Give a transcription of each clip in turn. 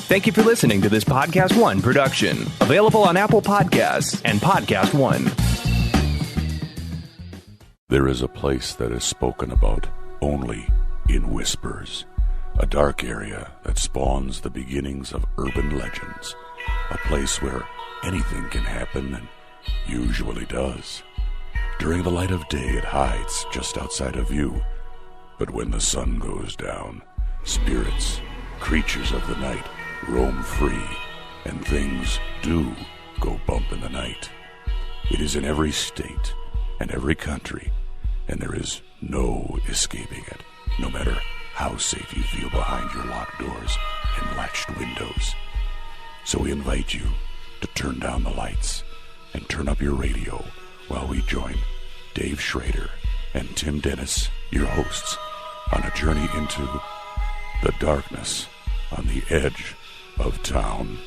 Thank you for listening to this Podcast One production, available on Apple Podcasts and Podcast One. There is a place that is spoken about only in whispers, a dark area that spawns the beginnings of urban legends, a place where anything can happen and usually does. During the light of day, it hides just outside of view, but when the sun goes down, spirits, creatures of the night, roam free, and things do go bump in the night. It is in every state and every country, and there is no escaping it, no matter how safe you feel behind your locked doors and latched windows. So we invite you to turn down the lights and turn up your radio while we join Dave Schrader and Tim Dennis, your hosts, on a journey into the darkness on the edge of town.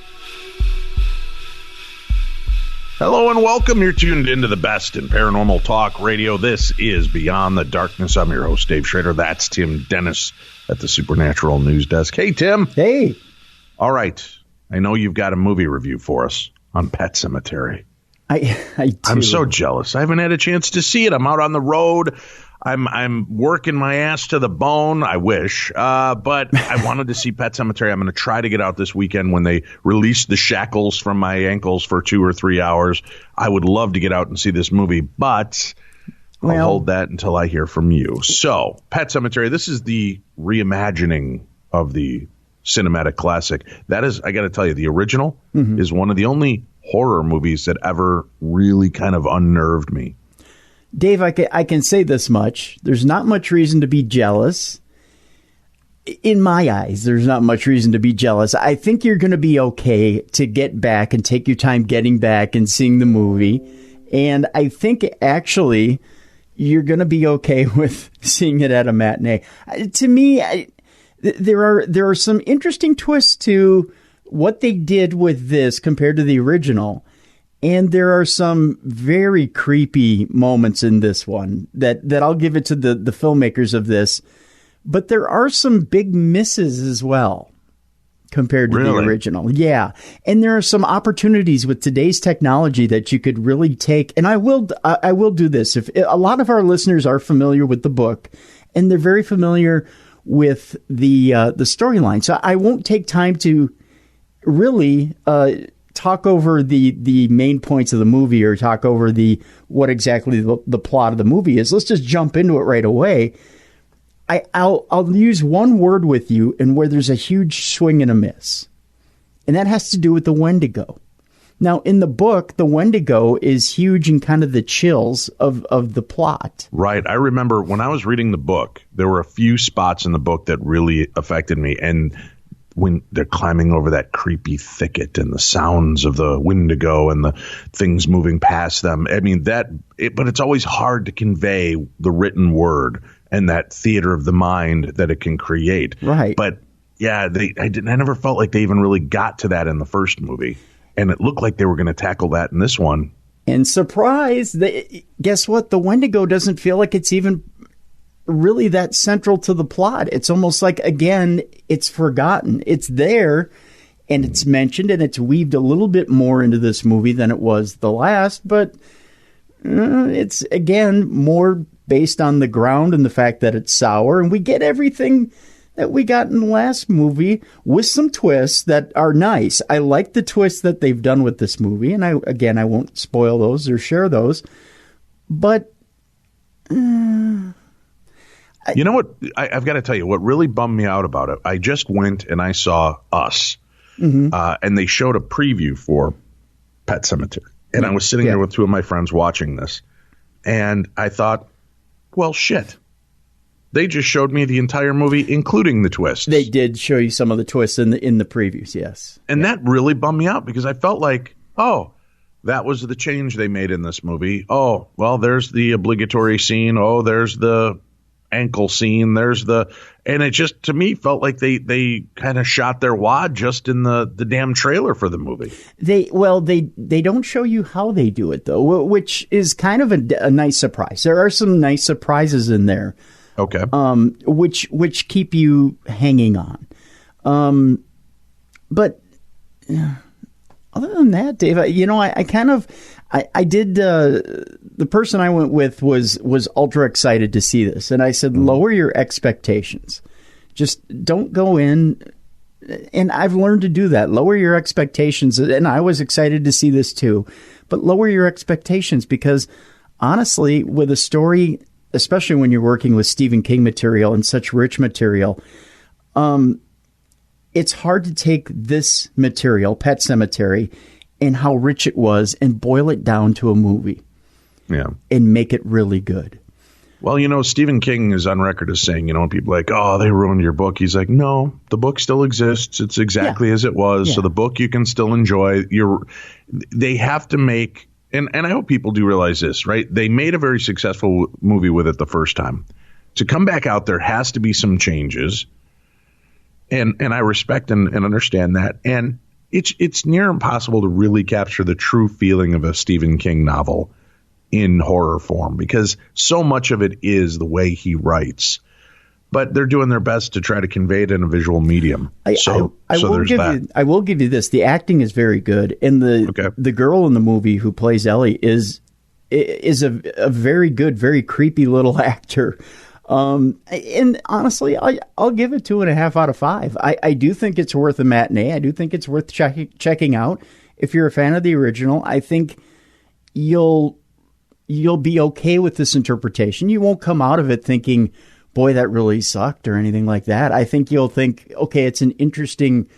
Hello and welcome. You're tuned into the best in paranormal talk radio. This is Beyond the Darkness. I'm your host, Dave Schrader. That's Tim Dennis at the Supernatural News Desk. Hey, Tim. Hey. All right. I know you've got a movie review for us on Pet Sematary. I do. I'm so jealous. I haven't had a chance to see it. I'm out on the road. I'm working my ass to the bone. I wish. But I wanted to see Pet Sematary. I'm going to try to get out this weekend when they release the shackles from my ankles for 2 or 3 hours. I would love to get out and see this movie, but I'll hold that until I hear from you. So, Pet Sematary, this is the reimagining of the cinematic classic. That is, I got to tell you, the original is one of the only horror movies that ever really kind of unnerved me. Dave, I can say this much. There's not much reason to be jealous. In my eyes, there's not much reason to be jealous. I think you're going to be okay to get back and take your time getting back and seeing the movie. And I think actually you're going to be okay with seeing it at a matinee. To me, there are some interesting twists to what they did with this compared to the original. And there are some very creepy moments in this one that I'll give it to the filmmakers of this. But there are some big misses as well compared to the original. Yeah. And there are some opportunities with today's technology that you could really take. And I will do this. If a lot of our listeners are familiar with the book and they're very familiar with the storyline. So I won't take time to really talk over the main points of the movie or talk over what exactly the plot of the movie is. Let's just jump into it right away. I'll use one word with you and where there's a huge swing and a miss. And that has to do with the Wendigo. Now, in the book, the Wendigo is huge in kind of the chills of the plot. Right. I remember when I was reading the book, there were a few spots in the book that really affected me. And when they're climbing over that creepy thicket and the sounds of the Wendigo and the things moving past them. I mean, but it's always hard to convey the written word and that theater of the mind that it can create. Right. But yeah, I never felt like they even really got to that in the first movie. And it looked like they were going to tackle that in this one. And surprise, guess what? The Wendigo doesn't feel like it's even really that central to the plot. It's almost like, again, it's forgotten. It's there and it's mentioned and it's weaved a little bit more into this movie than it was the last, but it's, again, more based on the ground and the fact that it's sour, and we get everything that we got in the last movie with some twists that are nice. I like the twists that they've done with this movie, and I won't spoil those or share those, but you know what? I've got to tell you what really bummed me out about it. I just went and I saw Us, and they showed a preview for Pet Sematary. And I was sitting there with two of my friends watching this, and I thought, well, shit. They just showed me the entire movie, including the twists. They did show you some of the twists in the previews, yes. And that really bummed me out because I felt like, oh, that was the change they made in this movie. Oh, well, there's the obligatory scene. Oh, there's the ankle scene. And it just, to me, felt like they kind of shot their wad just in the damn trailer for the movie. They don't show you how they do it, though, which is kind of a nice surprise. There are some nice surprises in there. Okay. Which keep you hanging on. But other than that, Dave, I did. The person I went with was ultra excited to see this, and I said, lower your expectations. Just don't go in. And I've learned to do that. Lower your expectations. And I was excited to see this too. But lower your expectations because, honestly, with a story, especially when you're working with Stephen King material and such rich material, it's hard to take this material, Pet Sematary, and how rich it was and boil it down to a movie. Yeah. And make it really good. Well, Stephen King is on record as saying, when people are like, oh, they ruined your book. He's like, no, the book still exists. It's exactly as it was. Yeah. So the book you can still enjoy. They have to make, and I hope people do realize this, right? They made a very successful movie with it the first time. To come back out, there has to be some changes. And I respect and understand that. And it's near impossible to really capture the true feeling of a Stephen King novel in horror form because so much of it is the way he writes, but they're doing their best to try to convey it in a visual medium. I will give you this. The acting is very good. And the girl in the movie who plays Ellie is a very good, very creepy little actor. And honestly, I'll give it 2.5 out of 5. I do think it's worth a matinee. I do think it's worth checking out. If you're a fan of the original, I think you'll be okay with this interpretation. You won't come out of it thinking, boy, that really sucked or anything like that. I think you'll think, okay, it's an interesting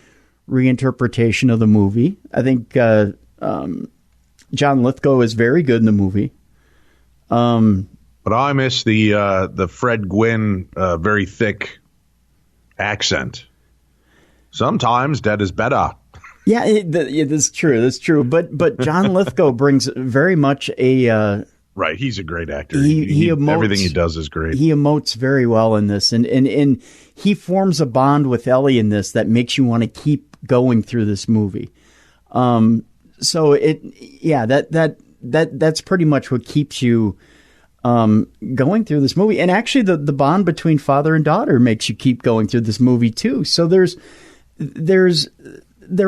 reinterpretation of the movie. I think John Lithgow is very good in the movie. But I miss the Fred Gwynn very thick accent. Sometimes that is better. Yeah, that's true. That's true. But John Lithgow brings very much a right. He's a great actor. He emotes, everything he does is great. He emotes very well in this, and he forms a bond with Ellie in this that makes you want to keep going through this movie. So that's pretty much what keeps you going through this movie. And actually, the bond between father and daughter makes you keep going through this movie too. So there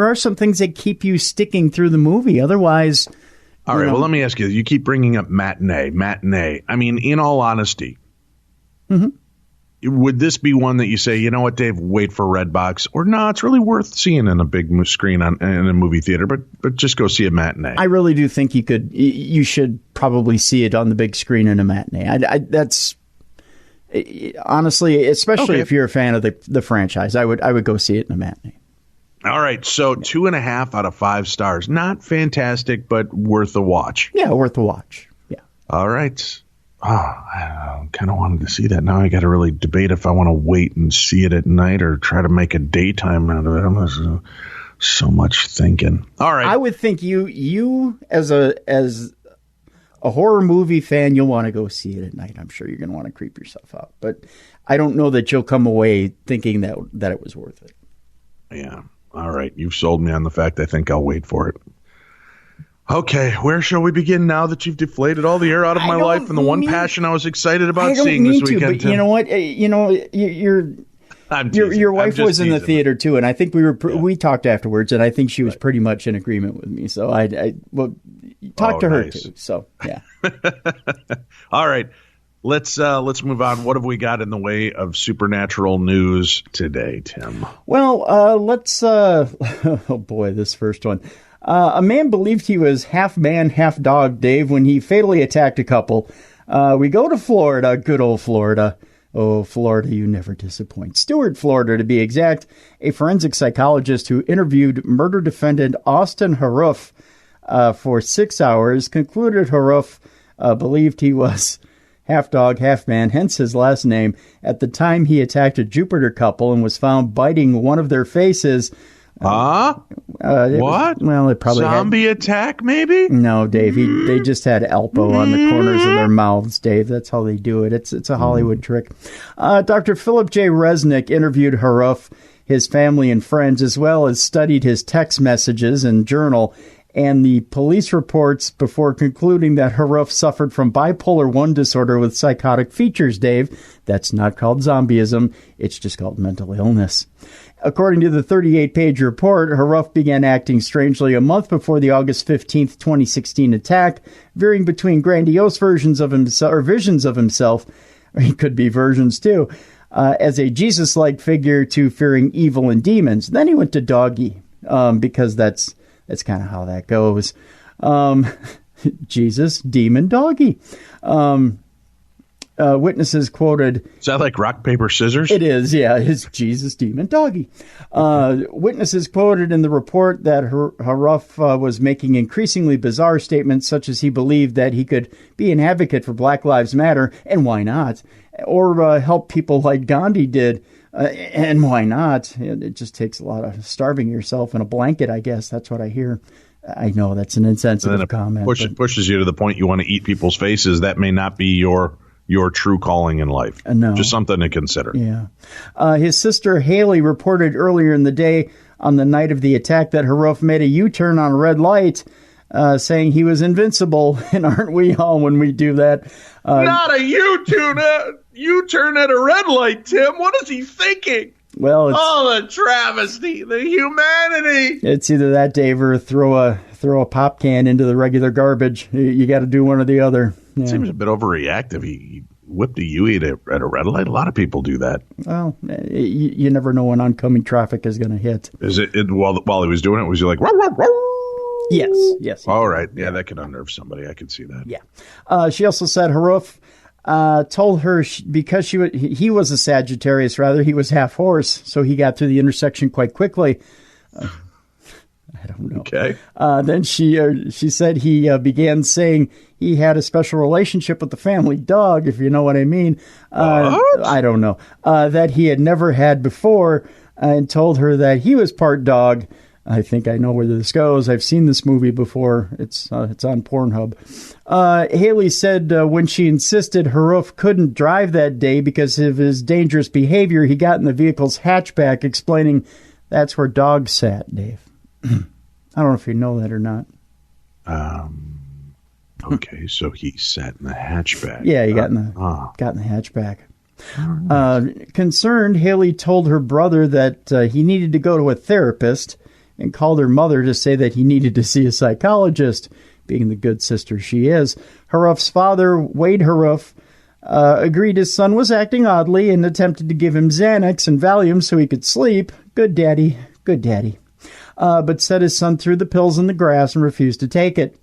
are some things that keep you sticking through the movie. Otherwise, all right. Well, let me ask you. You keep bringing up matinee. I mean, in all honesty, would this be one that you say, you know what, Dave, wait for Redbox, or no, it's really worth seeing in a big screen in a movie theater, but just go see a matinee? I really do think you should probably see it on the big screen in a matinee. That's honestly, especially if you're a fan of the franchise, I would go see it in a matinee. All right, so 2.5 out of 5 stars. Not fantastic, but worth a watch. Yeah, worth a watch. Yeah. All right. Oh, I kind of wanted to see that. Now I got to really debate if I want to wait and see it at night or try to make a daytime out of it. So much thinking. All right. I would think you as a horror movie fan, you'll want to go see it at night. I'm sure you're going to want to creep yourself out, but I don't know that you'll come away thinking that it was worth it. Yeah. All right. You've sold me on the fact I think I'll wait for it. Okay, where shall we begin now that you've deflated all the air out of my life and the one passion I was excited about seeing this weekend? But you know what? Your wife was in the theater too, and I think we talked afterwards, and I think she was pretty much in agreement with me. So I talked to her too. So yeah. All right, let's move on. What have we got in the way of supernatural news today, Tim? Well, let's. Oh boy, this first one. A man believed he was half man, half dog, Dave, when he fatally attacked a couple. We go to Florida, good old Florida. Oh, Florida, you never disappoint. Stewart, Florida, to be exact. A forensic psychologist who interviewed murder defendant Austin Haruf for 6 hours concluded Haruf believed he was half dog, half man, hence his last name. At the time, he attacked a Jupiter couple and was found biting one of their faces. What? It probably zombie attack, maybe? No, Dave. They just had Alpo on the corners of their mouths, Dave. That's how they do it. It's a Hollywood trick. Dr. Philip J. Resnick interviewed Haruf, his family and friends, as well as studied his text messages and journal. and the police reports before concluding that Haruf suffered from bipolar 1 disorder with psychotic features, Dave. That's not called zombieism. It's just called mental illness. According to the 38-page report, Haruf began acting strangely a month before the August 15th, 2016 attack, veering between grandiose versions of himself, or visions of himself, or he could be versions too, as a Jesus-like figure to fearing evil and demons. Then he went to doggy, because that's kind of how that goes. Jesus, demon, doggy. Witnesses quoted... Is that like rock, paper, scissors? It is, yeah. It's Jesus, demon, doggy. Witnesses quoted in the report that Haruf was making increasingly bizarre statements, such as he believed that he could be an advocate for Black Lives Matter, and why not? Or help people like Gandhi did, and why not? It just takes a lot of starving yourself in a blanket, I guess. That's what I hear. I know that's an insensitive comment. Pushes you to the point you want to eat people's faces. That may not be your true calling in life. No. Just something to consider. Yeah. His sister Haley reported earlier in the day on the night of the attack that Haruf made a U-turn on a red light, saying he was invincible. And aren't we all when we do that? Not a U-turn at a red light, Tim. What is he thinking? Well, the travesty, the humanity. It's either that, Dave, or throw a pop can into the regular garbage. You got to do one or the other. Yeah. Seems a bit overreactive. He whipped a Yui at a red light. A lot of people do that. Well, you never know when oncoming traffic is going to hit. Is it while he was doing it? Was he like? Row, row, row? Yes. All right. Yeah, that could unnerve somebody. I could see that. Yeah. She also said Haruf told her because he was a Sagittarius, rather, he was half horse, so he got through the intersection quite quickly. I don't know. Okay. Then she said he began saying he had a special relationship with the family dog, if you know what I mean. I don't know. That he had never had before, and told her that he was part dog. I think I know where this goes. I've seen this movie before. It's on Pornhub. Haley said when she insisted Haruf couldn't drive that day because of his dangerous behavior, he got in the vehicle's hatchback, explaining that's where dogs sat, Dave. I don't know if you know that or not. Okay, so he sat in the hatchback. Yeah, he got in the hatchback. Concerned, Haley told her brother that he needed to go to a therapist and called her mother to say that he needed to see a psychologist, being the good sister she is. Haruf's father, Wade Haruf, agreed his son was acting oddly and attempted to give him Xanax and Valium so he could sleep. Good daddy. But said his son threw the pills in the grass and refused to take it.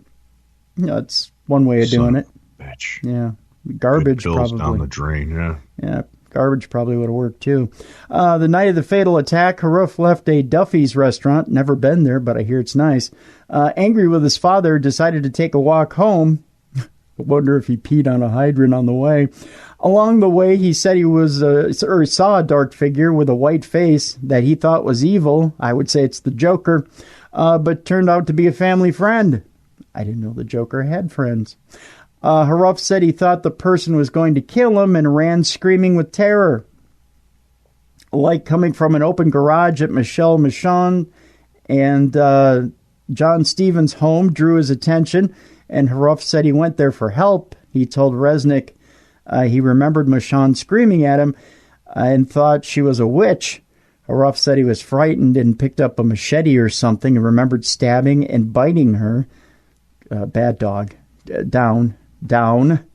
That's one way of doing it. Bitch. Yeah. Garbage, pills probably. Down the drain, yeah. Yeah, garbage probably would have worked, too. The night of the fatal attack, Haruf left a Duffy's restaurant. Never been there, but I hear it's nice. Angry with his father, decided to take a walk home. I wonder if he peed on a hydrant on the way. Along the way, he said he saw a dark figure with a white face that he thought was evil. I would say it's the Joker, but turned out to be a family friend. I didn't know the Joker had friends. Haruf said he thought the person was going to kill him and ran screaming with terror. Light coming from an open garage at Michelle Michon and John Stevens' home drew his attention, and Haruf said he went there for help. He told Resnick he remembered Michon screaming at him and thought she was a witch. Haruf said he was frightened and picked up a machete or something and remembered stabbing and biting her. Bad dog. Down.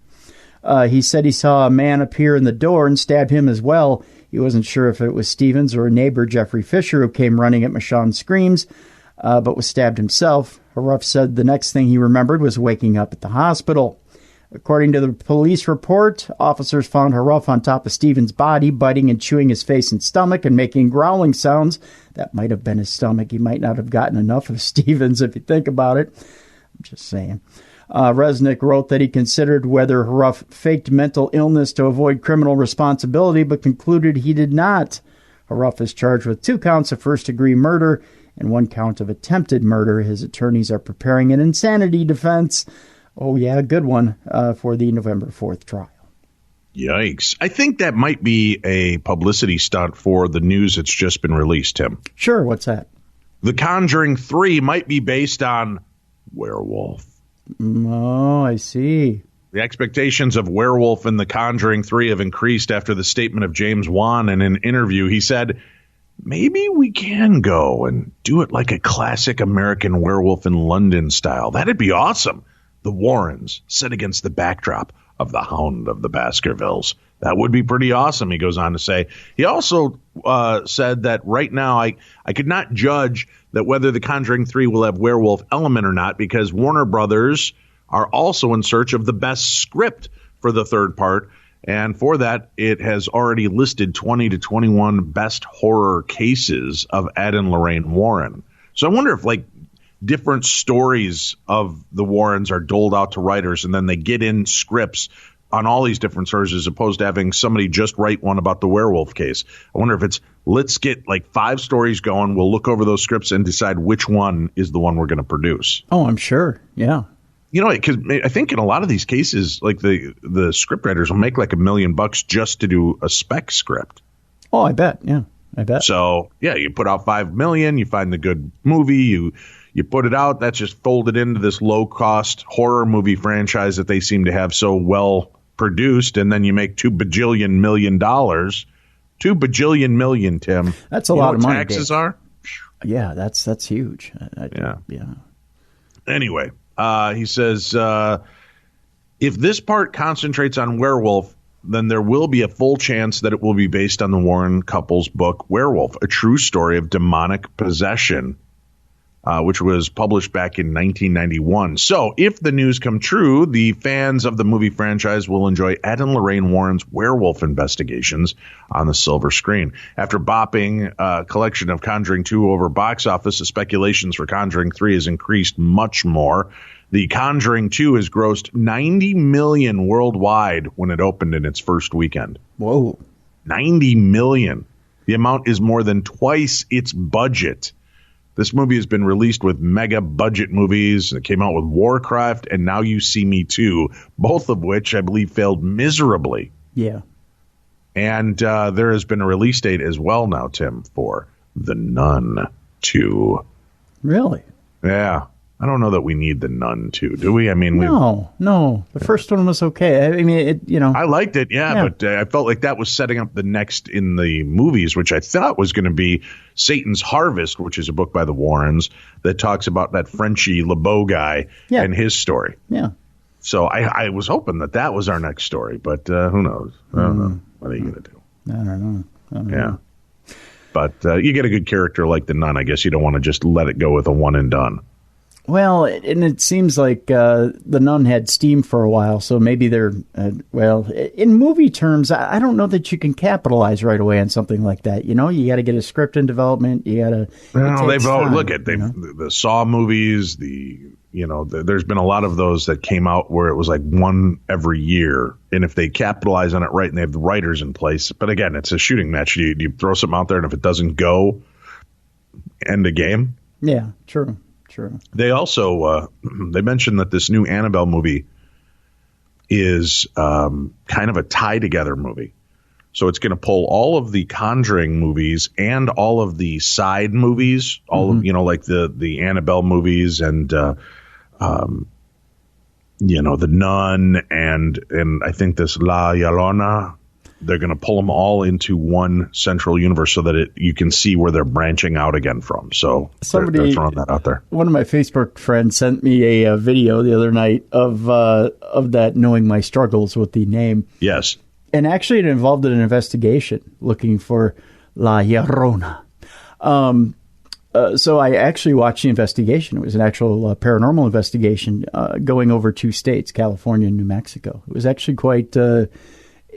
He said he saw a man appear in the door and stab him as well. He wasn't sure if it was Stevens or a neighbor, Jeffrey Fisher, who came running at Michonne's screams, but was stabbed himself. Haruf said the next thing he remembered was waking up at the hospital. According to the police report, officers found Haruf on top of Stevens' body, biting and chewing his face and stomach and making growling sounds. That might have been his stomach. He might not have gotten enough of Stevens if you think about it. I'm just saying. Resnick wrote that he considered whether Haruf faked mental illness to avoid criminal responsibility, but concluded he did not. Haruf is charged with 2 counts of first-degree murder and 1 count of attempted murder. His attorneys are preparing an insanity defense. Oh, yeah, good one for the November 4th trial. Yikes. I think that might be a publicity stunt for the news that's just been released, Tim. Sure, what's that? The Conjuring 3 might be based on werewolf. Oh, I see. The expectations of Werewolf in The Conjuring 3 have increased after the statement of James Wan in an interview. He said, maybe we can go and do it like a classic American Werewolf in London style. That'd be awesome. The Warrens set against the backdrop of the Hound of the Baskervilles. That would be pretty awesome, he goes on to say. He also said that right now I could not judge that whether The Conjuring 3 will have werewolf element or not, because Warner Brothers are also in search of the best script for the third part. And for that, it has already listed 20 to 21 best horror cases of Ed and Lorraine Warren. So I wonder if, like, different stories of the Warrens are doled out to writers, and then they get in scripts on all these different stories, as opposed to having somebody just write one about the werewolf case. I wonder if it's, let's get like 5 stories going. We'll look over those scripts and decide which one is the one we're going to produce. Oh, I'm sure. Yeah. You know, because I think in a lot of these cases, like the scriptwriters will make like $1 million just to do a spec script. Oh, I bet. Yeah, I bet. So yeah, you put out $5 million, you find the good movie, you put it out. That's just folded into this low cost horror movie franchise that they seem to have so well produced, and then you make $2 bajillion million. $2 bajillion million, Tim. That's a lot of money. Taxes are. Yeah, that's huge. Yeah. Anyway. He says, if this part concentrates on werewolf, then there will be a full chance that it will be based on the Warren couple's book, Werewolf, a true story of demonic possession, which was published back in 1991. So if the news come true, the fans of the movie franchise will enjoy Ed and Lorraine Warren's werewolf investigations on the silver screen. After bopping a collection of Conjuring 2 over box office, the speculations for Conjuring 3 has increased much more. The Conjuring 2 has grossed $90 million worldwide when it opened in its first weekend. Whoa. $90 million. The amount is more than twice its budget. This movie has been released with mega budget movies. It came out with Warcraft and Now You See Me Too, both of which I believe failed miserably. Yeah. And there has been a release date as well now, Tim, for The Nun 2. Really? Yeah. I don't know that we need The Nun 2, do we? I mean, no. The first one was okay. I mean, I liked it, yeah. But I felt like that was setting up the next in the movies, which I thought was going to be Satan's Harvest, which is a book by the Warrens that talks about that Frenchy LeBeau guy and his story. Yeah. So I was hoping that was our next story, but who knows? I don't know. What are you going to do? I don't know. Yeah. But you get a good character like the Nun. I guess you don't want to just let it go with a one and done. Well, and it seems like the Nun had steam for a while, so maybe they're, in movie terms, I don't know that you can capitalize right away on something like that. You know, you got to get a script in development. You got to. Well, the Saw movies, there's been a lot of those that came out where it was like one every year. And if they capitalize on it right and they have the writers in place, but again, it's a shooting match. You throw something out there, and if it doesn't go, end the game. Yeah, true. They also they mentioned that this new Annabelle movie is kind of a tie-together movie. So it's going to pull all of the Conjuring movies and all of the side movies, all of, like the Annabelle movies and, the Nun and I think this La Llorona. They're going to pull them all into one central universe so that you can see where they're branching out again from. So they're throwing that out there. One of my Facebook friends sent me a video the other night of that, knowing my struggles with the name. Yes. And actually it involved an investigation looking for La Llorona. So I actually watched the investigation. It was an actual paranormal investigation going over 2 states, California and New Mexico. It was actually quite...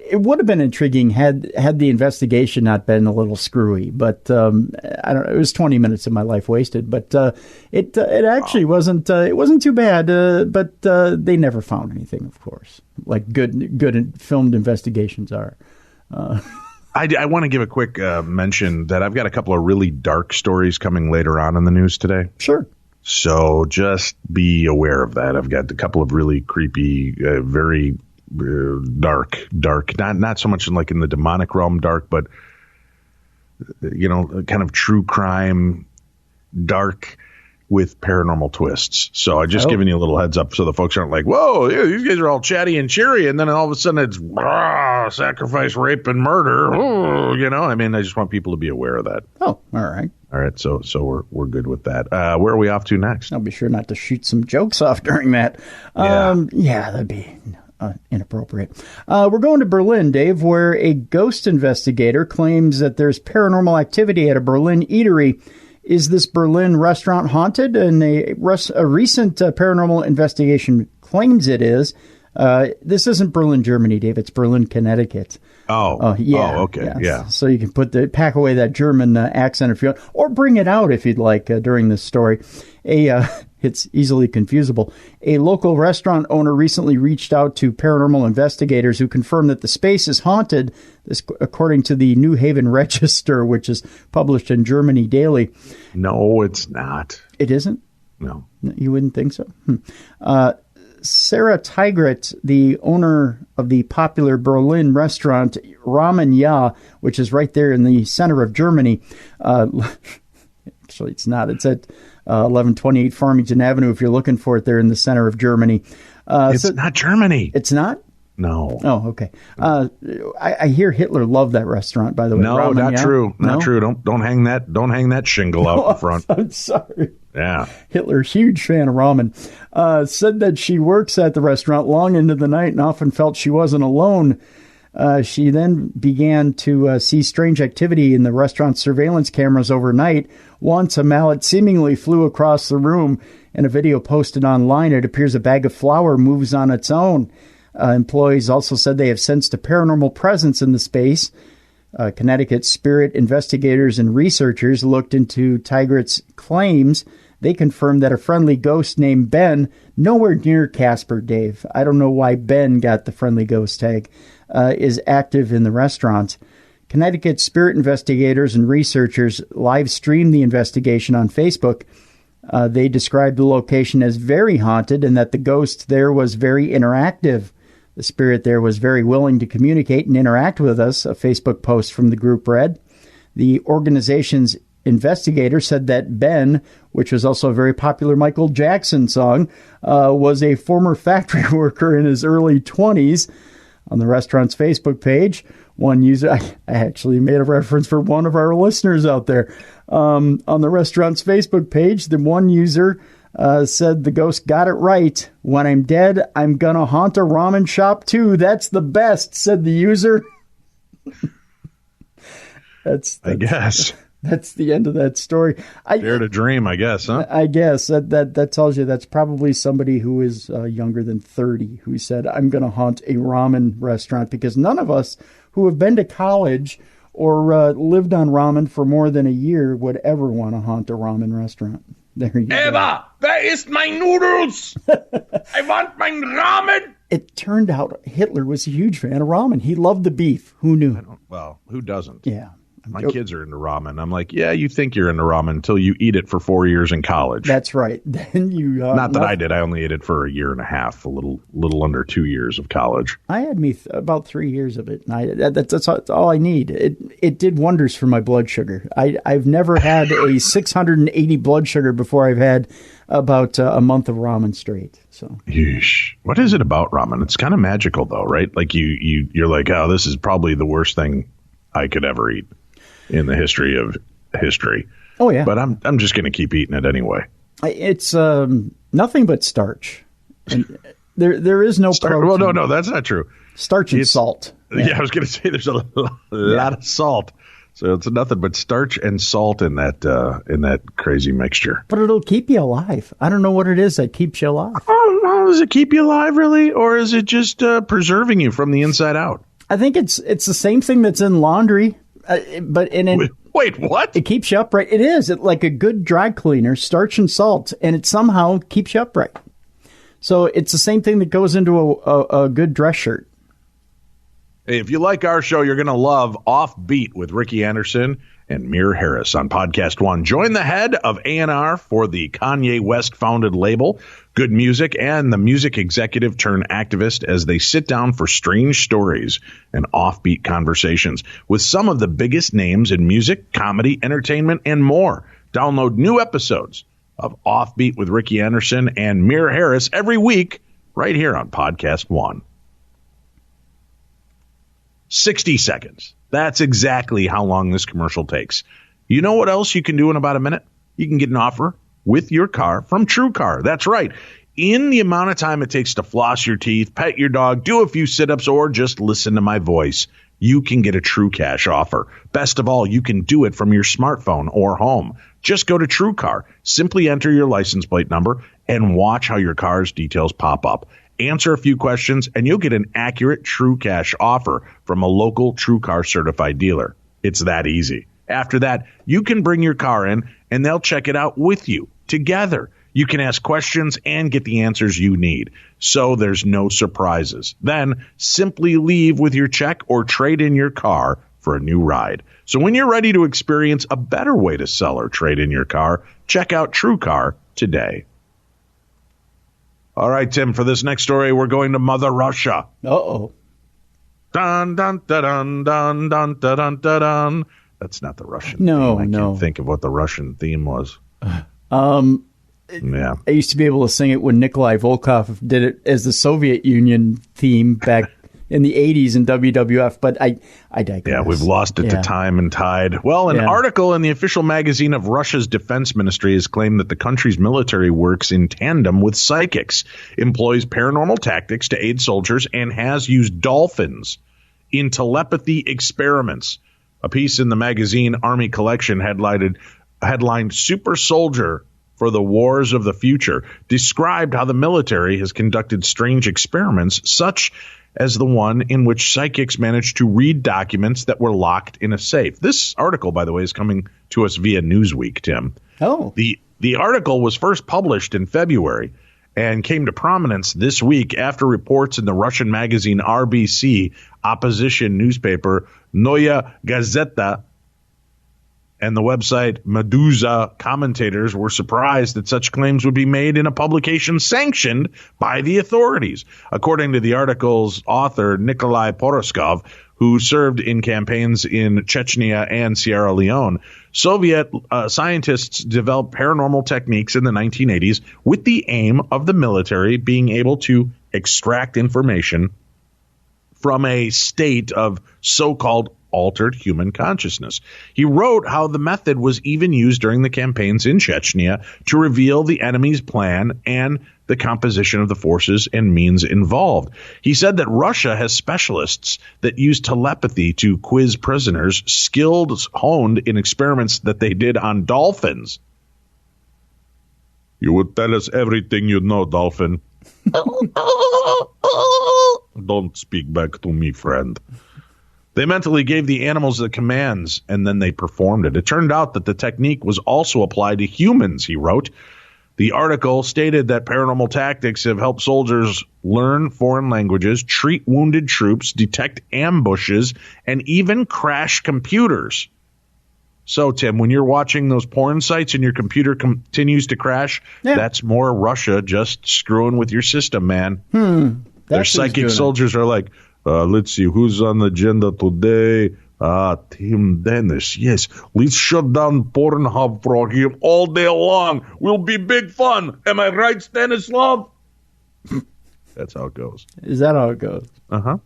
it would have been intriguing had the investigation not been a little screwy, but I don't know. It was 20 minutes of my life wasted, but it actually wasn't too bad. But they never found anything, of course, like good filmed investigations are. I want to give a quick mention that I've got a couple of really dark stories coming later on in the news today. Sure. So just be aware of that. I've got a couple of really creepy, very dark, not so much in the demonic realm dark, but kind of true crime dark, with paranormal twists. So I'm just giving you a little heads up so the folks aren't like, whoa, yeah, these guys are all chatty and cheery, and then all of a sudden it's sacrifice, rape, and murder. Ooh, I just want people to be aware of that. Oh, all right. All right, so we're good with that. Where are we off to next? I'll be sure not to shoot some jokes off during that. Yeah, that'd be inappropriate. We're going to Berlin, Dave, where a ghost investigator claims that there's paranormal activity at a Berlin eatery. Is this Berlin restaurant haunted? And a recent paranormal investigation claims it is. This isn't Berlin, Germany, Dave. It's Berlin, Connecticut. Yeah. Oh, okay. Yes. Yeah. So you can pack away that German accent if you want, or bring it out if you'd like during this story. It's easily confusable. A local restaurant owner recently reached out to paranormal investigators who confirmed that the space is haunted, this according to the New Haven Register, which is published in Germany daily. No, it's not. It isn't? No. You wouldn't think so? Sarah Tigret, the owner of the popular Berlin restaurant Ramen Ja, which is right there in the center of Germany. Actually, it's not. It's at 1128 Farmington Avenue. If you're looking for it, there in the center of Germany. It's not Germany. It's not? No. Oh, okay. I hear Hitler loved that restaurant, by the way. No, Ramen, not yeah? true. Not No? true. Don't hang that shingle out in front. I'm sorry. Yeah. Hitler, huge fan of ramen, said that she works at the restaurant long into the night and often felt she wasn't alone. She then began to see strange activity in the restaurant's surveillance cameras overnight. Once a mallet seemingly flew across the room. In a video posted online, it appears a bag of flour moves on its own. Employees also said they have sensed a paranormal presence in the space. Connecticut spirit investigators and researchers looked into Tigret's claims. They confirmed that a friendly ghost named Ben, nowhere near Casper, Dave, I don't know why Ben got the friendly ghost tag, is active in the restaurant. Connecticut spirit investigators and researchers live streamed the investigation on Facebook. They described the location as very haunted and that the ghost there was very interactive. The spirit there was very willing to communicate and interact with us, a Facebook post from the group read. The organization's investigator said that Ben, which was also a very popular Michael Jackson song, was a former factory worker in his early 20s. On the restaurant's Facebook page, one user, I actually made a reference for one of our listeners out there. On the restaurant's Facebook page, the one user said the ghost got it right. When I'm dead, I'm going to haunt a ramen shop too. That's the best, said the user. That's I guess. That's the end of that story. Dare to dream, I guess, huh? I guess that tells you that's probably somebody who is younger than 30 who said, I'm going to haunt a ramen restaurant, because none of us who have been to college or lived on ramen for more than a year would ever want to haunt a ramen restaurant. There you go. Eva, where is my noodles? I want my ramen. It turned out Hitler was a huge fan of ramen. He loved the beef. Who knew? Well, who doesn't? Yeah. My kids are into ramen. I'm like, yeah, you think you're into ramen until you eat it for 4 years in college. That's right. Then you not that I did. I only ate it for a year and a half, a little under 2 years of college. I had about 3 years of it. And that's all I need. It did wonders for my blood sugar. I've never had a 680 blood sugar before I've had about a month of ramen straight. So, yeesh. What is it about ramen? It's kind of magical though, right? Like you're like, oh, this is probably the worst thing I could ever eat in the history of history. Oh yeah. But I'm just going to keep eating it anyway. It's nothing but starch. And there is no protein. Well, no, that's not true. Starch and salt. Yeah, I was going to say there's a lot of salt. So it's nothing but starch and salt in that crazy mixture. But it'll keep you alive. I don't know what it is that keeps you alive. Oh, does it keep you alive really, or is it just preserving you from the inside out? I think it's the same thing that's in laundry. Wait, what? It keeps you upright. It is like a good dry cleaner, starch and salt, and it somehow keeps you upright. So it's the same thing that goes into a good dress shirt. Hey, if you like our show, you're going to love Offbeat with Ricky Anderson and Mir Harris on Podcast One. Join the head of A&R for the Kanye West-founded label, Good Music, and the music executive turned activist as they sit down for strange stories and offbeat conversations with some of the biggest names in music, comedy, entertainment, and more. Download new episodes of Offbeat with Ricky Anderson and Mir Harris every week right here on Podcast One. 60 seconds. That's exactly how long this commercial takes. You know what else you can do in about a minute? You can get an offer with your car from TrueCar. That's right. In the amount of time it takes to floss your teeth, pet your dog, do a few sit-ups, or just listen to my voice, you can get a True Cash offer. Best of all, you can do it from your smartphone or home. Just go to TrueCar, simply enter your license plate number, and watch how your car's details pop up. Answer a few questions, and you'll get an accurate True Cash offer from a local TrueCar certified dealer. It's that easy. After that, you can bring your car in, and they'll check it out with you together. You can ask questions and get the answers you need, so there's no surprises. Then simply leave with your check or trade in your car for a new ride. So when you're ready to experience a better way to sell or trade in your car, check out TrueCar today. All right, Tim, for this next story, we're going to Mother Russia. Uh-oh. Dun, dun, dun, dun, dun, dun, dun, dun, dun. That's not the Russian theme. I can't think of what the Russian theme was. Yeah. I used to be able to sing it when Nikolai Volkov did it as the Soviet Union theme back in the 80s in WWF, but I digress. Yeah, we've lost it to time and tide. Well, an article in the official magazine of Russia's defense ministry has claimed that the country's military works in tandem with psychics, employs paranormal tactics to aid soldiers, and has used dolphins in telepathy experiments. A piece in the magazine Army Collection headlined Super Soldier for the Wars of the Future described how the military has conducted strange experiments, such as the one in which psychics managed to read documents that were locked in a safe. This article, by the way, is coming to us via Newsweek, Tim. Oh. The article was first published in February and came to prominence this week after reports in the Russian magazine RBC, opposition newspaper Noya Gazeta, and the website Meduza commentators were surprised that such claims would be made in a publication sanctioned by the authorities. According to the article's author, Nikolai Poroskov, who served in campaigns in Chechnya and Sierra Leone, Soviet scientists developed paranormal techniques in the 1980s with the aim of the military being able to extract information from a state of so-called altered human consciousness. He wrote how the method was even used during the campaigns in Chechnya to reveal the enemy's plan and the composition of the forces and means involved. He said that Russia has specialists that use telepathy to quiz prisoners, skills honed in experiments that they did on dolphins. You would tell us everything you know, dolphin. Don't speak back to me, friend. They mentally gave the animals the commands, and then they performed it. It turned out that the technique was also applied to humans, he wrote. The article stated that paranormal tactics have helped soldiers learn foreign languages, treat wounded troops, detect ambushes, and even crash computers. So, Tim, when you're watching those porn sites and your computer continues to crash, that's more Russia just screwing with your system, man. Their psychic soldiers are like, let's see, who's on the agenda today? Tim Dennis. Yes, let's shut down Pornhub for him all day long. Will be big fun. Am I right, Stanislav? That's how it goes. Is that how it goes?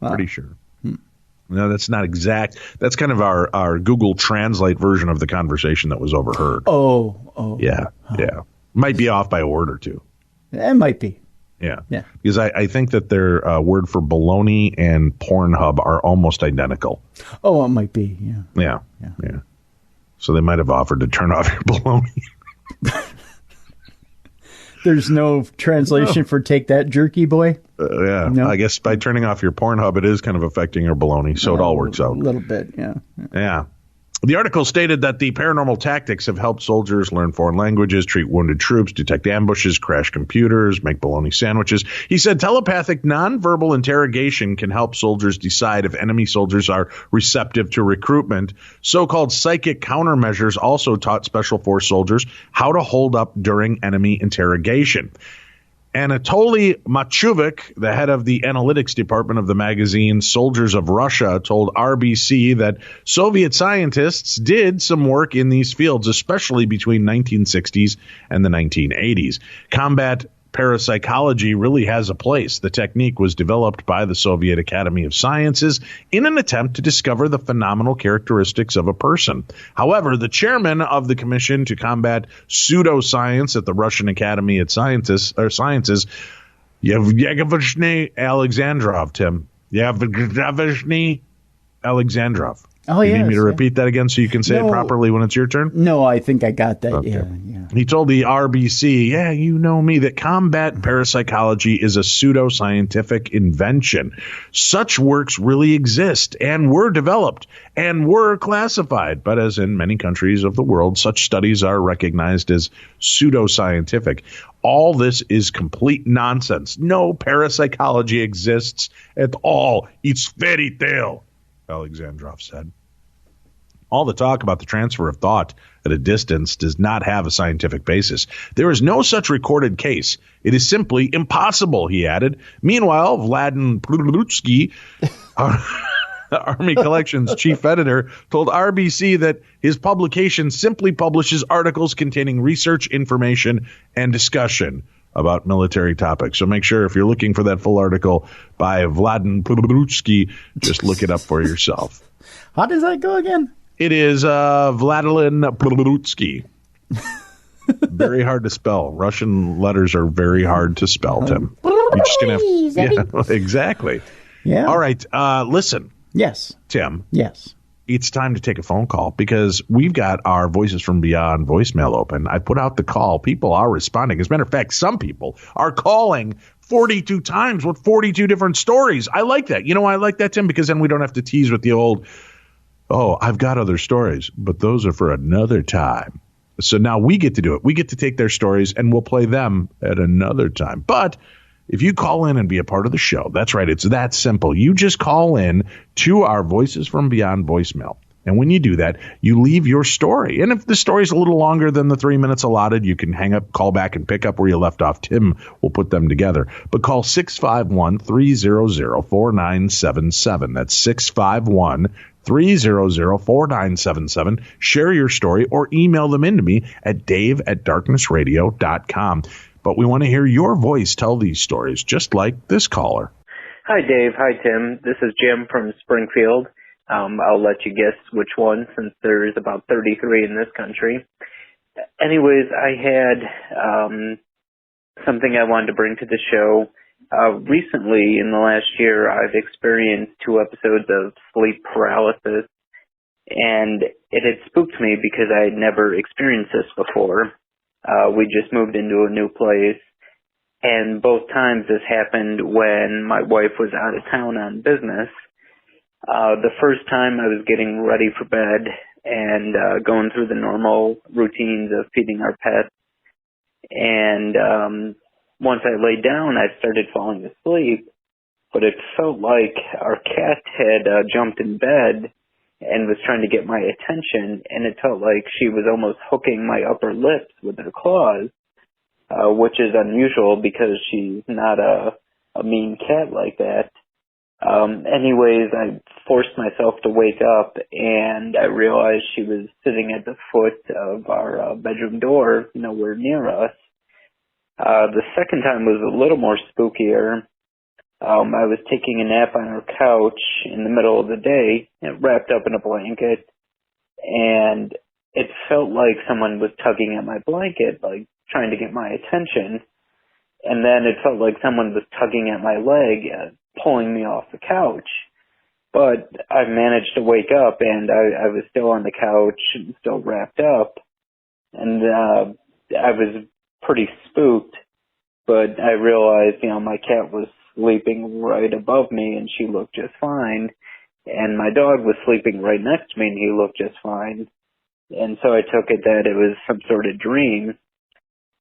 Pretty sure. No, that's not exact. That's kind of our Google Translate version of the conversation that was overheard. Oh. Yeah. Might be off by a word or two. It might be. Yeah. Because I think that their word for baloney and Pornhub are almost identical. Oh, it might be. Yeah. So they might have offered to turn off your baloney. There's no translation for take that jerky boy? No? I guess by turning off your Pornhub, it is kind of affecting your baloney, so it all works out. A little bit, Yeah. The article stated that the paranormal tactics have helped soldiers learn foreign languages, treat wounded troops, detect ambushes, crash computers, make bologna sandwiches. He said telepathic nonverbal interrogation can help soldiers decide if enemy soldiers are receptive to recruitment. So-called psychic countermeasures also taught special force soldiers how to hold up during enemy interrogation. Anatoly Machuvic, the head of the analytics department of the magazine Soldiers of Russia, told RBC that Soviet scientists did some work in these fields, especially between 1960s and the 1980s. Combat parapsychology really has a place. The technique was developed by the Soviet Academy of Sciences in an attempt to discover the phenomenal characteristics of a person. However, the chairman of the Commission to Combat Pseudoscience at the Russian Academy of Sciences, Yevgeny Alexandrov, Tim. Yevgeny Alexandrov. Oh, you yes, need me to repeat that again so you can say it properly when it's your turn? No, I think I got that. Okay. Yeah. He told the RBC, you know me, that combat parapsychology is a pseudoscientific invention. Such works really exist and were developed and were classified. But as in many countries of the world, such studies are recognized as pseudoscientific. All this is complete nonsense. No parapsychology exists at all. It's fairy tale, Alexandrov said. All the talk about the transfer of thought at a distance does not have a scientific basis. There is no such recorded case. It is simply impossible, he added. Meanwhile, Vladimir Prulutsky, Army Collections chief editor, told RBC that his publication simply publishes articles containing research, information, and discussion about military topics. So make sure if you're looking for that full article by Vladimir Prulutsky, just look it up for yourself. How does that go again? It is Vladimir Prulutsky. Very hard to spell. Russian letters are very hard to spell, Tim. You're just gonna have, exactly. Yeah. All right. Listen. Yes. Tim. Yes. It's time to take a phone call because we've got our Voices from Beyond voicemail open. I put out the call. People are responding. As a matter of fact, some people are calling 42 times with 42 different stories. I like that. I like that, Tim, because then we don't have to tease with the old, I've got other stories, but those are for another time. So now we get to do it. We get to take their stories and we'll play them at another time. But if you call in and be a part of the show, that's right, it's that simple. You just call in to our Voices from Beyond voicemail. And when you do that, you leave your story. And if the story's a little longer than the 3 minutes allotted, you can hang up, call back, and pick up where you left off. Tim will put them together. But call 651-300-4977. That's 651-300-4977. Share your story or email them in to me at dave@darknessradio.com. But we want to hear your voice tell these stories, just like this caller. Hi, Dave. Hi, Tim. This is Jim from Springfield. I'll let you guess which one since there's about 33 in this country. Anyways, I had something I wanted to bring to the show. Recently, in the last year, I've experienced 2 episodes of sleep paralysis, and it had spooked me because I had never experienced this before. We just moved into a new place, and both times this happened when my wife was out of town on business. The first time I was getting ready for bed and going through the normal routines of feeding our pets, and once I laid down, I started falling asleep, but it felt like our cat had jumped in bed and was trying to get my attention, and it felt like she was almost hooking my upper lips with her claws, which is unusual because she's not a mean cat like that. Anyways, I forced myself to wake up, and I realized she was sitting at the foot of our bedroom door, nowhere near us. The second time was a little more spookier. I was taking a nap on her couch in the middle of the day, wrapped up in a blanket, and it felt like someone was tugging at my blanket, like trying to get my attention. And then it felt like someone was tugging at my leg, pulling me off the couch. But I managed to wake up, and I was still on the couch and still wrapped up. And I was pretty spooked, but I realized, my cat was sleeping right above me, and she looked just fine. And my dog was sleeping right next to me, and he looked just fine. And so I took it that it was some sort of dream.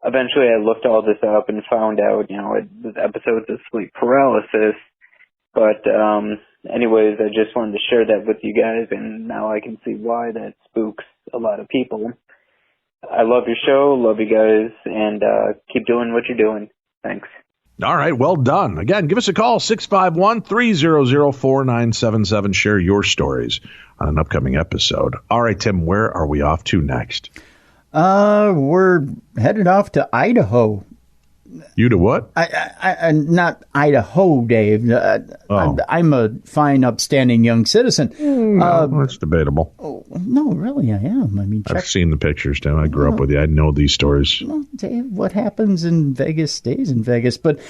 Eventually, I looked all this up and found out, it was episodes of sleep paralysis. But anyways, I just wanted to share that with you guys, and now I can see why that spooks a lot of people. I love your show, love you guys, and keep doing what you're doing. Thanks. All right, well done. Again, give us a call, 651-300-4977. Share your stories on an upcoming episode. All right, Tim, where are we off to next? We're headed off to Idaho. You to what? I not Idaho, Dave. I'm a fine, upstanding young citizen. No, that's debatable. Oh, no, really, I am. I mean, I've seen the pictures, Tim. I grew up with you. I know these stories. Well, Dave, what happens in Vegas stays in Vegas. But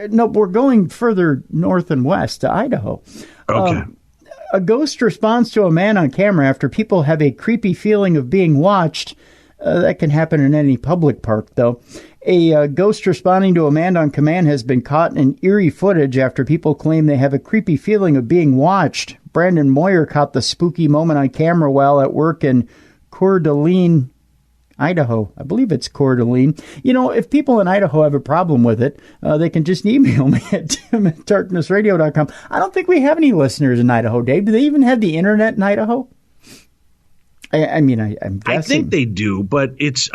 no, we're going further north and west to Idaho. Okay. A ghost responds to a man on camera after people have a creepy feeling of being watched. That can happen in any public park, though. A ghost responding to a man on command has been caught in eerie footage after people claim they have a creepy feeling of being watched. Brandon Moyer caught the spooky moment on camera while at work in Coeur d'Alene, Idaho. I believe it's Coeur d'Alene. You know, if people in Idaho have a problem with it, they can just email me at tim@darknessradio.com. I don't think we have any listeners in Idaho, Dave. Do they even have the internet in Idaho? I'm guessing. I think they do, but it's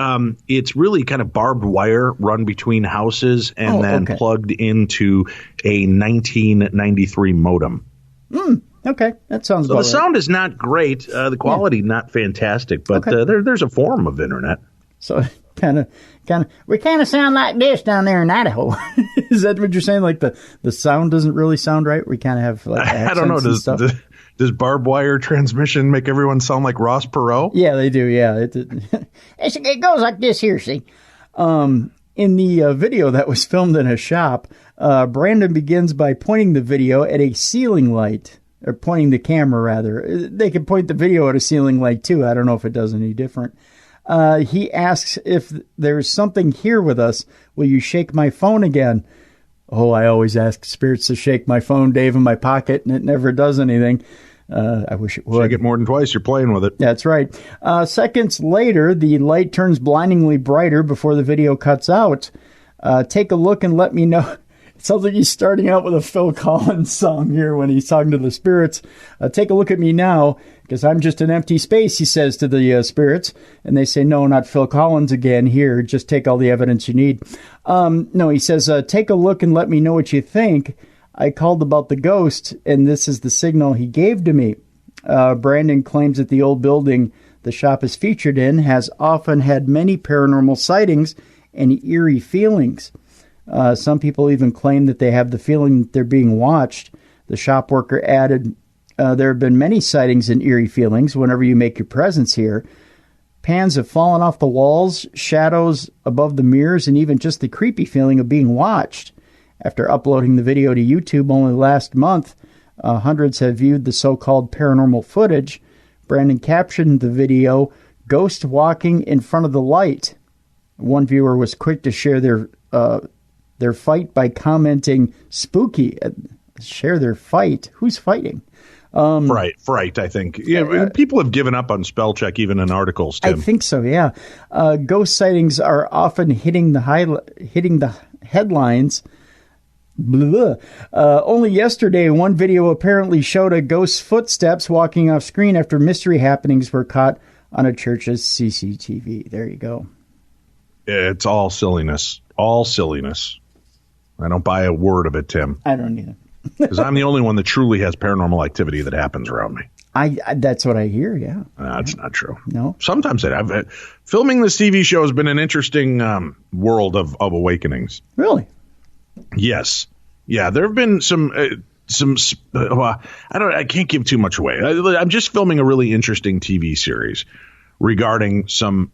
really kind of barbed wire run between houses and then plugged into a 1993 modem. Okay, that sounds so about the right. sound is not great. The quality not fantastic, but there's a form of internet. So we kind of sound like this down there in Idaho. Is that what you're saying? Like the sound doesn't really sound right? We kind of have like accents. I don't know. Does barbed wire transmission make everyone sound like Ross Perot? Yeah, they do. Yeah, it goes like this here. See, in the video that was filmed in a shop, Brandon begins by pointing the video at a ceiling light, or pointing the camera rather. They could point the video at a ceiling light too. I don't know if it does any different. He asks if there's something here with us. Will you shake my phone again? Oh, I always ask spirits to shake my phone, Dave, in my pocket, and it never does anything. I wish it would. Shake it more than twice, you're playing with it. That's right. Seconds later, the light turns blindingly brighter before the video cuts out. Take a look and let me know. It sounds like he's starting out with a Phil Collins song here when he's talking to the spirits. Take a look at me now, because I'm just an empty space, he says to the spirits. And they say, no, not Phil Collins again. Here, just take all the evidence you need. No, he says, take a look and let me know what you think. I called about the ghost, and this is the signal he gave to me. Brandon claims that the old building the shop is featured in has often had many paranormal sightings and eerie feelings. Some people even claim that they have the feeling that they're being watched. The shop worker added, there have been many sightings and eerie feelings whenever you make your presence here. Pans have fallen off the walls, shadows above the mirrors, and even just the creepy feeling of being watched. After uploading the video to YouTube only last month, hundreds have viewed the so-called paranormal footage. Brandon captioned the video, "Ghost walking in front of the light." One viewer was quick to share their fight by commenting, "Spooky." Share their fight? Who's fighting? Fright, I think. Yeah, people have given up on spell check even in articles, Tim. I think so, yeah. Ghost sightings are often hitting the headlines. Blah. Only yesterday, one video apparently showed a ghost's footsteps walking off screen after mystery happenings were caught on a church's CCTV. There you go. It's all silliness. All silliness. I don't buy a word of it, Tim. I don't either. Because I'm the only one that truly has paranormal activity that happens around me. That's what I hear, yeah. That's not true. No? Sometimes filming this TV show has been an interesting world of awakenings. Really? Yes. Yeah, there have been some I can't give too much away. I'm just filming a really interesting TV series regarding some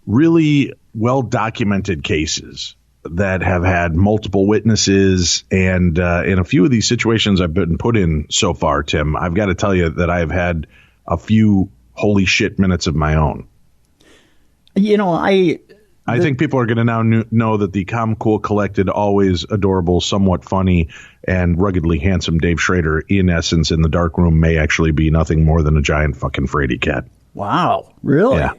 really well-documented cases that have had multiple witnesses, and in a few of these situations I've been put in so far, Tim, I've got to tell you that I have had a few holy shit minutes of my own. You know, I think people are going to now know that the calm, cool, collected, always adorable, somewhat funny, and ruggedly handsome Dave Schrader, in essence, in the dark room, may actually be nothing more than a giant fucking fraidy cat. Wow. Really? Yeah.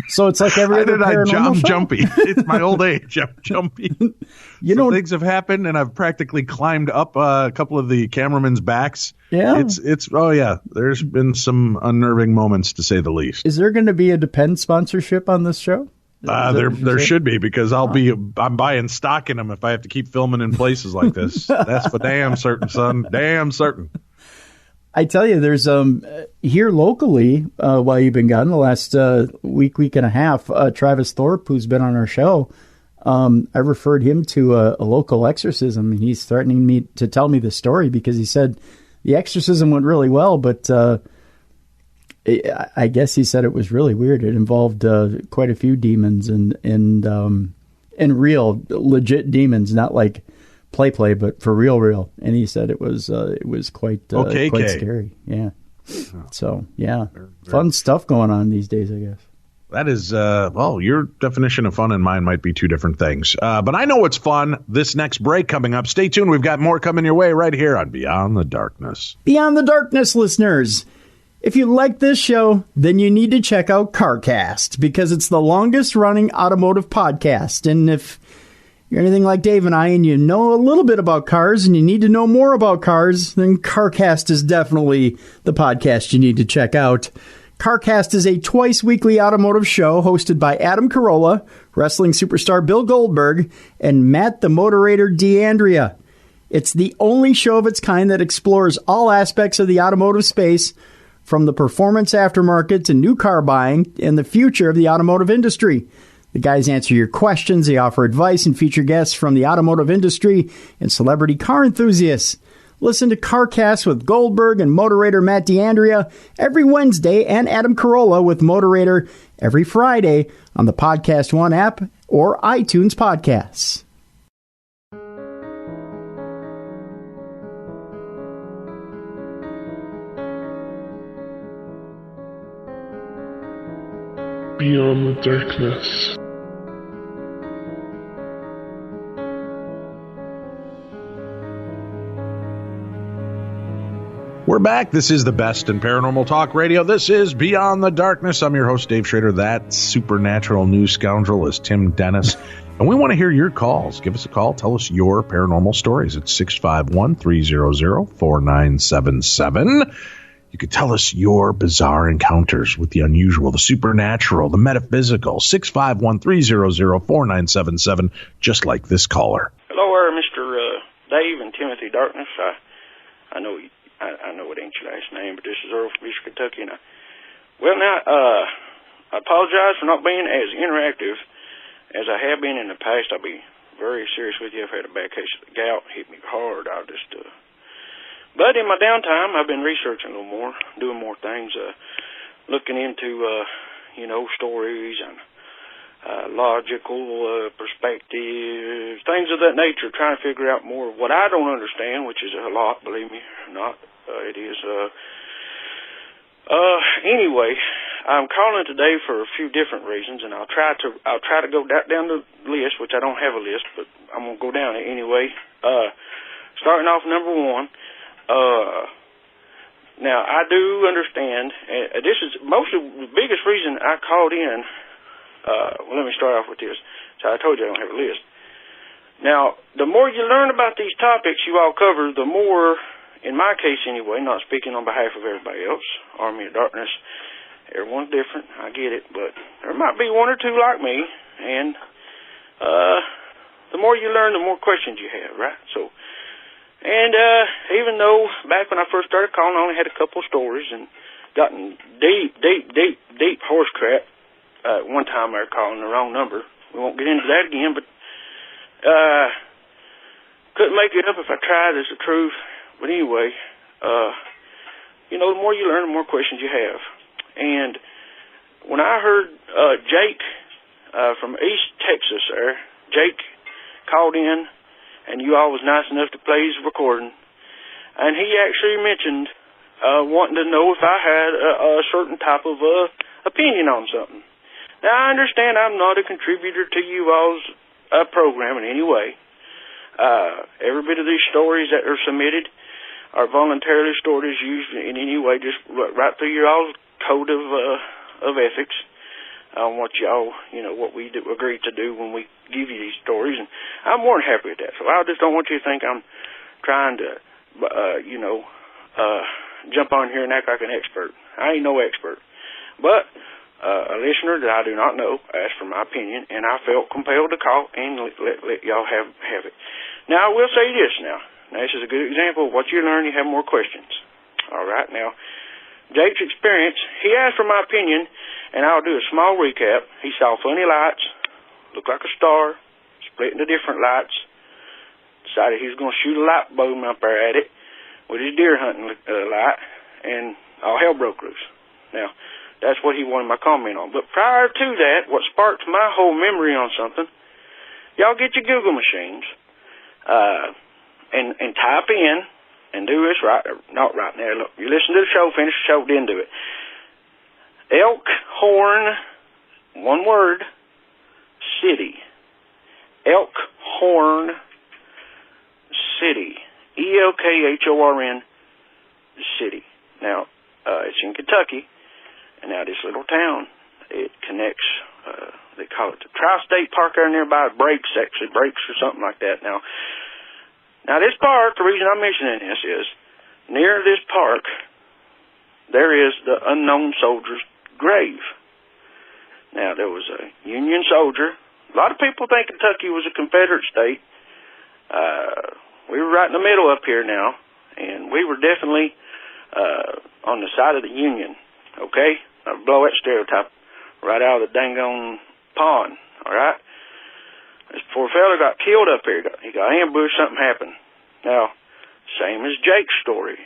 So it's like every other paranormal I'm show? jumpy. It's my old age. I'm jumpy. Things have happened, and I've practically climbed up a couple of the cameramen's backs. Yeah. There's been some unnerving moments, to say the least. Is there going to be a Depend sponsorship on this show? There should be, because I'm buying stock in them if I have to keep filming in places like this. That's for damn certain, son. Damn certain. I tell you, there's here locally, while you've been gone the last week and a half, Travis Thorpe, who's been on our show, I referred him to a local exorcism, and he's threatening me to tell me the story because he said the exorcism went really well, but I guess he said it was really weird. It involved quite a few demons and real legit demons, not like play, but for real. And he said it was quite scary. Yeah. So yeah, fun stuff going on these days, I guess. That is, your definition of fun and mine might be two different things. But I know what's fun. This next break coming up. Stay tuned. We've got more coming your way right here on Beyond the Darkness. Beyond the Darkness, listeners. If you like this show, then you need to check out CarCast, because it's the longest running automotive podcast. And if you're anything like Dave and I, and you know a little bit about cars and you need to know more about cars, then CarCast is definitely the podcast you need to check out. CarCast is a twice-weekly automotive show hosted by Adam Carolla, wrestling superstar Bill Goldberg, and Matt the Moderator D'Andrea. It's the only show of its kind that explores all aspects of the automotive space, from the performance aftermarket to new car buying and the future of the automotive industry. The guys answer your questions, they offer advice, and feature guests from the automotive industry and celebrity car enthusiasts. Listen to CarCast with Goldberg and moderator Matt D'Andrea every Wednesday, and Adam Carolla with moderator every Friday on the Podcast One app or iTunes Podcasts. Beyond the Darkness. We're back. This is the best in paranormal talk radio. This is Beyond the Darkness. I'm your host, Dave Schrader. That supernatural news scoundrel is Tim Dennis. And we want to hear your calls. Give us a call. Tell us your paranormal stories. It's 651-300-4977. You could tell us your bizarre encounters with the unusual, the supernatural, the metaphysical. 651-300-4977, just like this caller. Hello, Mr. Dave and Timothy Darkness. I know it ain't your last name, but this is Earl from East Kentucky. And I apologize for not being as interactive as I have been in the past. I'll be very serious with you. I've had a bad case of the gout, hit me hard. But in my downtime, I've been researching a little more, doing more things, looking into, stories and logical perspectives, things of that nature, trying to figure out more of what I don't understand, which is a lot, believe me or not. It is. Anyway, I'm calling today for a few different reasons, and I'll try to go down the list, which I don't have a list, but I'm gonna go down it anyway. Starting off, number one. Now I do understand. This is mostly the biggest reason I called in. Let me start off with this. So I told you I don't have a list. Now, the more you learn about these topics you all cover, the more, in my case anyway, not speaking on behalf of everybody else, Army of Darkness, everyone's different, I get it, but there might be one or two like me, and the more you learn, the more questions you have, right? So, and even though back when I first started calling, I only had a couple stories and gotten deep horse crap. One time I was calling the wrong number. We won't get into that again, but couldn't make it up if I tried, is the truth. But anyway, the more you learn, the more questions you have. And when I heard Jake from East Texas there, Jake called in, and you all was nice enough to play his recording, and he actually mentioned wanting to know if I had a certain type of opinion on something. Now, I understand I'm not a contributor to you all's program in any way. Every bit of these stories that are submitted are voluntarily stories used in any way, just right through your all's code of ethics on what y'all, what we agree to do when we give you these stories. And I'm more than happy with that. So I just don't want you to think I'm trying to, jump on here and act like an expert. I ain't no expert. But a listener that I do not know asked for my opinion, and I felt compelled to call and let y'all have it. Now, I will say this now. This is a good example of what you learn. You have more questions. All right. Now, Jake's experience, he asked for my opinion, and I'll do a small recap. He saw funny lights, looked like a star, split into different lights, decided he was going to shoot a light bulb up there at it with his deer hunting light, and all hell broke loose. Now, that's what he wanted my comment on. But prior to that, what sparked my whole memory on something, y'all get your Google machines, and type in, and do this not right now. Look, you listen to the show, finish the show, then do it. Elkhorn, one word, city. Elkhorn City. Elkhorn City. Now, it's in Kentucky, and now this little town, it connects, they call it the Tri-State Park there nearby. It breaks or something like that. Now this park, the reason I'm mentioning this is, near this park, there is the unknown soldier's grave. Now, there was a Union soldier. A lot of people think Kentucky was a Confederate state. We were right in the middle up here now, and we were definitely on the side of the Union, okay? I'll blow that stereotype right out of the dang on pond, all right? This poor fella got killed up here. He got ambushed, something happened. Now, same as Jake's story.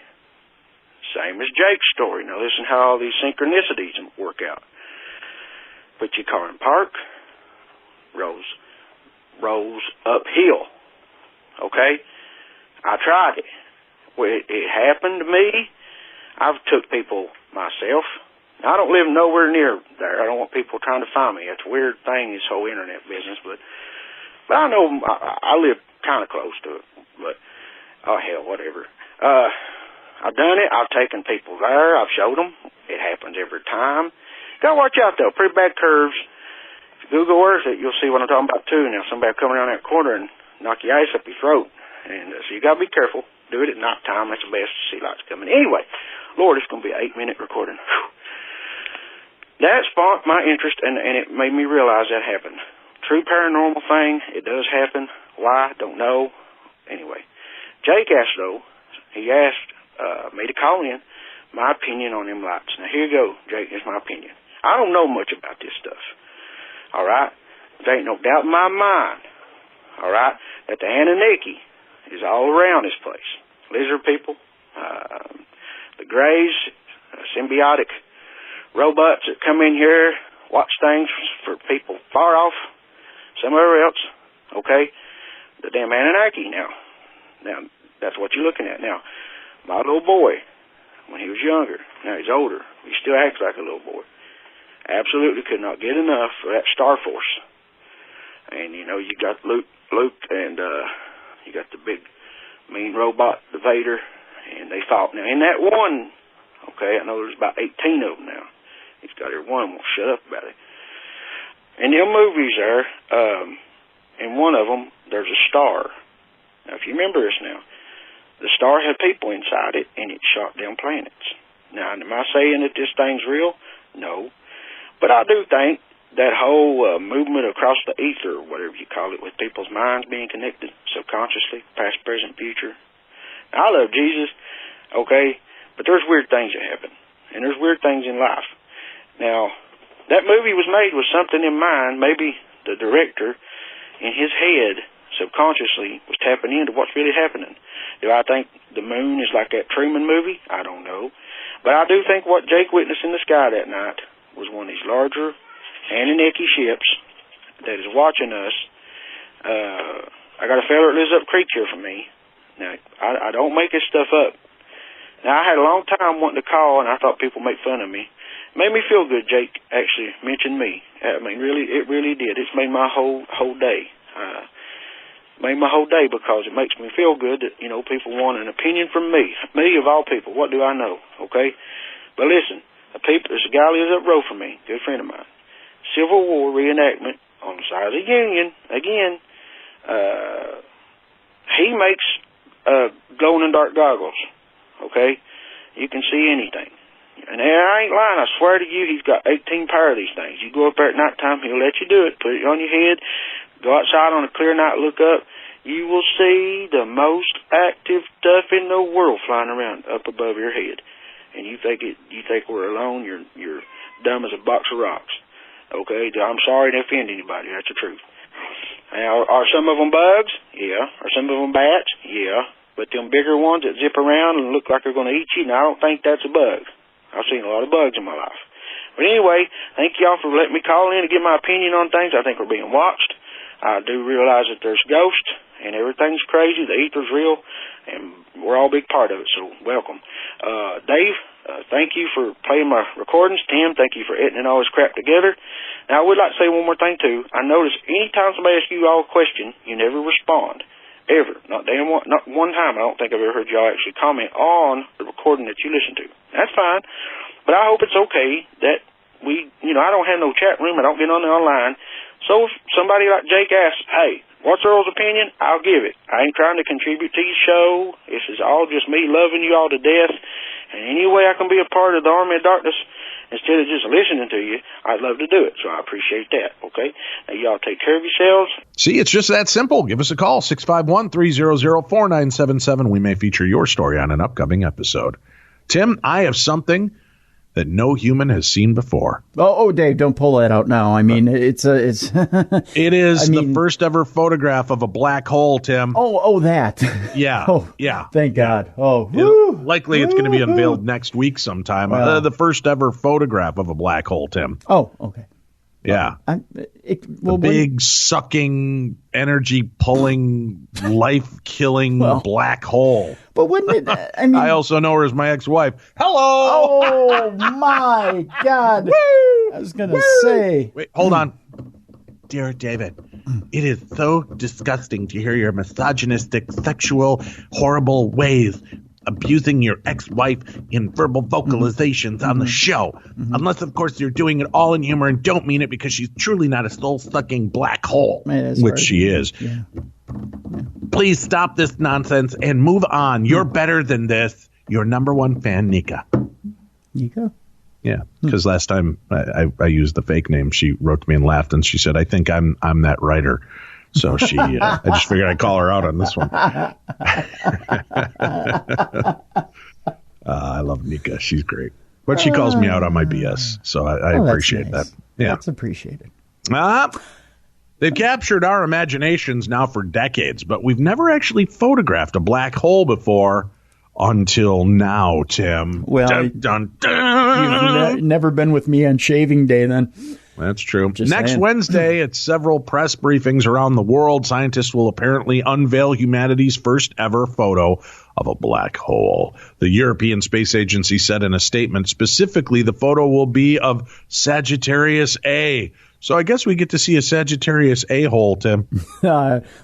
Now, listen how all these synchronicities work out. Put your car in park, rolls uphill, okay? I tried it. It happened to me. I've took people myself. Now, I don't live nowhere near there. I don't want people trying to find me. That's a weird thing, this whole internet business, but I know I live kind of close to it. But, oh, hell, whatever. I've done it. I've taken people there. I've showed them. It happens every time. Gotta watch out, though. Pretty bad curves. If you Google Earth it, you'll see what I'm talking about, too. Now, somebody come around that corner and knock your ice up your throat. And so you gotta be careful. Do it at night time. That's the best to see lights coming. Anyway, Lord, it's gonna be an 8-minute recording. Whew. That sparked my interest, and it made me realize that happened. True paranormal thing. It does happen. Why? Don't know. Anyway, Jake asked, though, he asked me to call in my opinion on them lights. Now, here you go, Jake, here's my opinion. I don't know much about this stuff, all right? There ain't no doubt in my mind, all right, that the Anunnaki is all around this place. Lizard people, the Greys, symbiotic robots that come in here, watch things for people far off, somewhere else, okay? The damn Anunnaki now, that's what you're looking at. Now, my little boy, when he was younger, now he's older, he still acts like a little boy. Absolutely could not get enough of that Star Force. And, you know, you got Luke, and you got the big, mean robot, the Vader, and they fought. Now, in that one, okay, I know there's about 18 of them now. He's got every one won't shut up about it. In them movies there, in one of them, there's a star. Now, if you remember this now, the star had people inside it, and it shot down planets. Now, am I saying that this thing's real? No. But I do think that whole movement across the ether, or whatever you call it, with people's minds being connected subconsciously, past, present, future. Now, I love Jesus, okay, but there's weird things that happen, and there's weird things in life. Now, that movie was made with something in mind. Maybe the director, in his head, subconsciously, was tapping into what's really happening. Do I think the moon is like that Truman movie? I don't know. But I do think what Jake witnessed in the sky that night was one of these larger Anunnaki ships that is watching us. I got a fella that lives up creek here from me. Now, I don't make this stuff up. Now, I had a long time wanting to call, and I thought people make fun of me. It made me feel good Jake actually mentioned me. I mean, really, it really did. It's made my whole day. Made my whole day because it makes me feel good that, you know, people want an opinion from me. Me, of all people. What do I know? Okay? But listen, there's a guy who lives up the road from me, good friend of mine. Civil War reenactment on the side of the Union. Again, he makes glow-in-the-dark goggles. Okay? You can see anything. And I ain't lying. I swear to you, he's got 18 pair of these things. You go up there at nighttime, he'll let you do it. Put it on your head. Go outside on a clear night, look up. You will see the most active stuff in the world flying around up above your head. And you think we're alone? You're dumb as a box of rocks. Okay? I'm sorry to offend anybody. That's the truth. Now, are some of them bugs? Yeah. Are some of them bats? Yeah. But them bigger ones that zip around and look like they're going to eat you, now I don't think that's a bug. I've seen a lot of bugs in my life. But anyway, thank y'all for letting me call in and give my opinion on things. I think we're being watched. I do realize that there's ghosts and everything's crazy. The ether's real, and we're all a big part of it, so welcome. Dave, thank you for playing my recordings. Tim, thank you for editing all this crap together. Now, I would like to say one more thing, too. I notice anytime somebody asks you all a question, you never respond. Ever. Not one time I don't think I've ever heard y'all actually comment on the recording that you listen to. That's fine, but I hope it's okay that I don't have no chat room. I don't get on there online. So if somebody like Jake asks, hey, what's Earl's opinion? I'll give it. I ain't trying to contribute to your show. This is all just me loving you all to death. And any way I can be a part of the Army of Darkness instead of just listening to you, I'd love to do it. So I appreciate that, okay? Now, y'all take care of yourselves. See, it's just that simple. Give us a call, 651-300-4977. We may feature your story on an upcoming episode. Tim, I have something that no human has seen before. Oh, Dave, don't pull that out now. I mean, it is the first ever photograph of a black hole, Tim. Oh, that. Yeah. Yeah. Thank God. Oh, likely it's going to be unveiled next week sometime. The first ever photograph of a black hole, Tim. Oh, okay. Yeah. Big, sucking, energy-pulling, life-killing black hole. But wouldn't it, I also know her as my ex-wife. Hello! Oh, my God. Woo! I was going to say. Wait, hold on. Dear David, it is so disgusting to hear your misogynistic, sexual, horrible ways abusing your ex-wife in verbal vocalizations on the show. Unless, of course, you're doing it all in humor and don't mean it because she's truly not a soul-sucking black hole, which she is. Yeah. Please stop this nonsense and move on. You're better than this. Your number one fan, Nika. Nika? Yeah, because last time I used the fake name, she wrote to me and laughed, and she said, I think I'm that writer. So she, I just figured I'd call her out on this one. I love Nika. She's great. But she calls me out on my BS, so I appreciate nice. that. Yeah. That's appreciated. They've captured our imaginations now for decades, but we've never actually photographed a black hole before until now, Tim. Well, dun, dun, dun. You've never been with me on shaving day then. That's true. Just Next saying. Wednesday, at several press briefings around the world, scientists will apparently unveil humanity's first ever photo of a black hole. The European Space Agency said in a statement, specifically, the photo will be of Sagittarius A. So I guess we get to see a Sagittarius A-hole, Tim.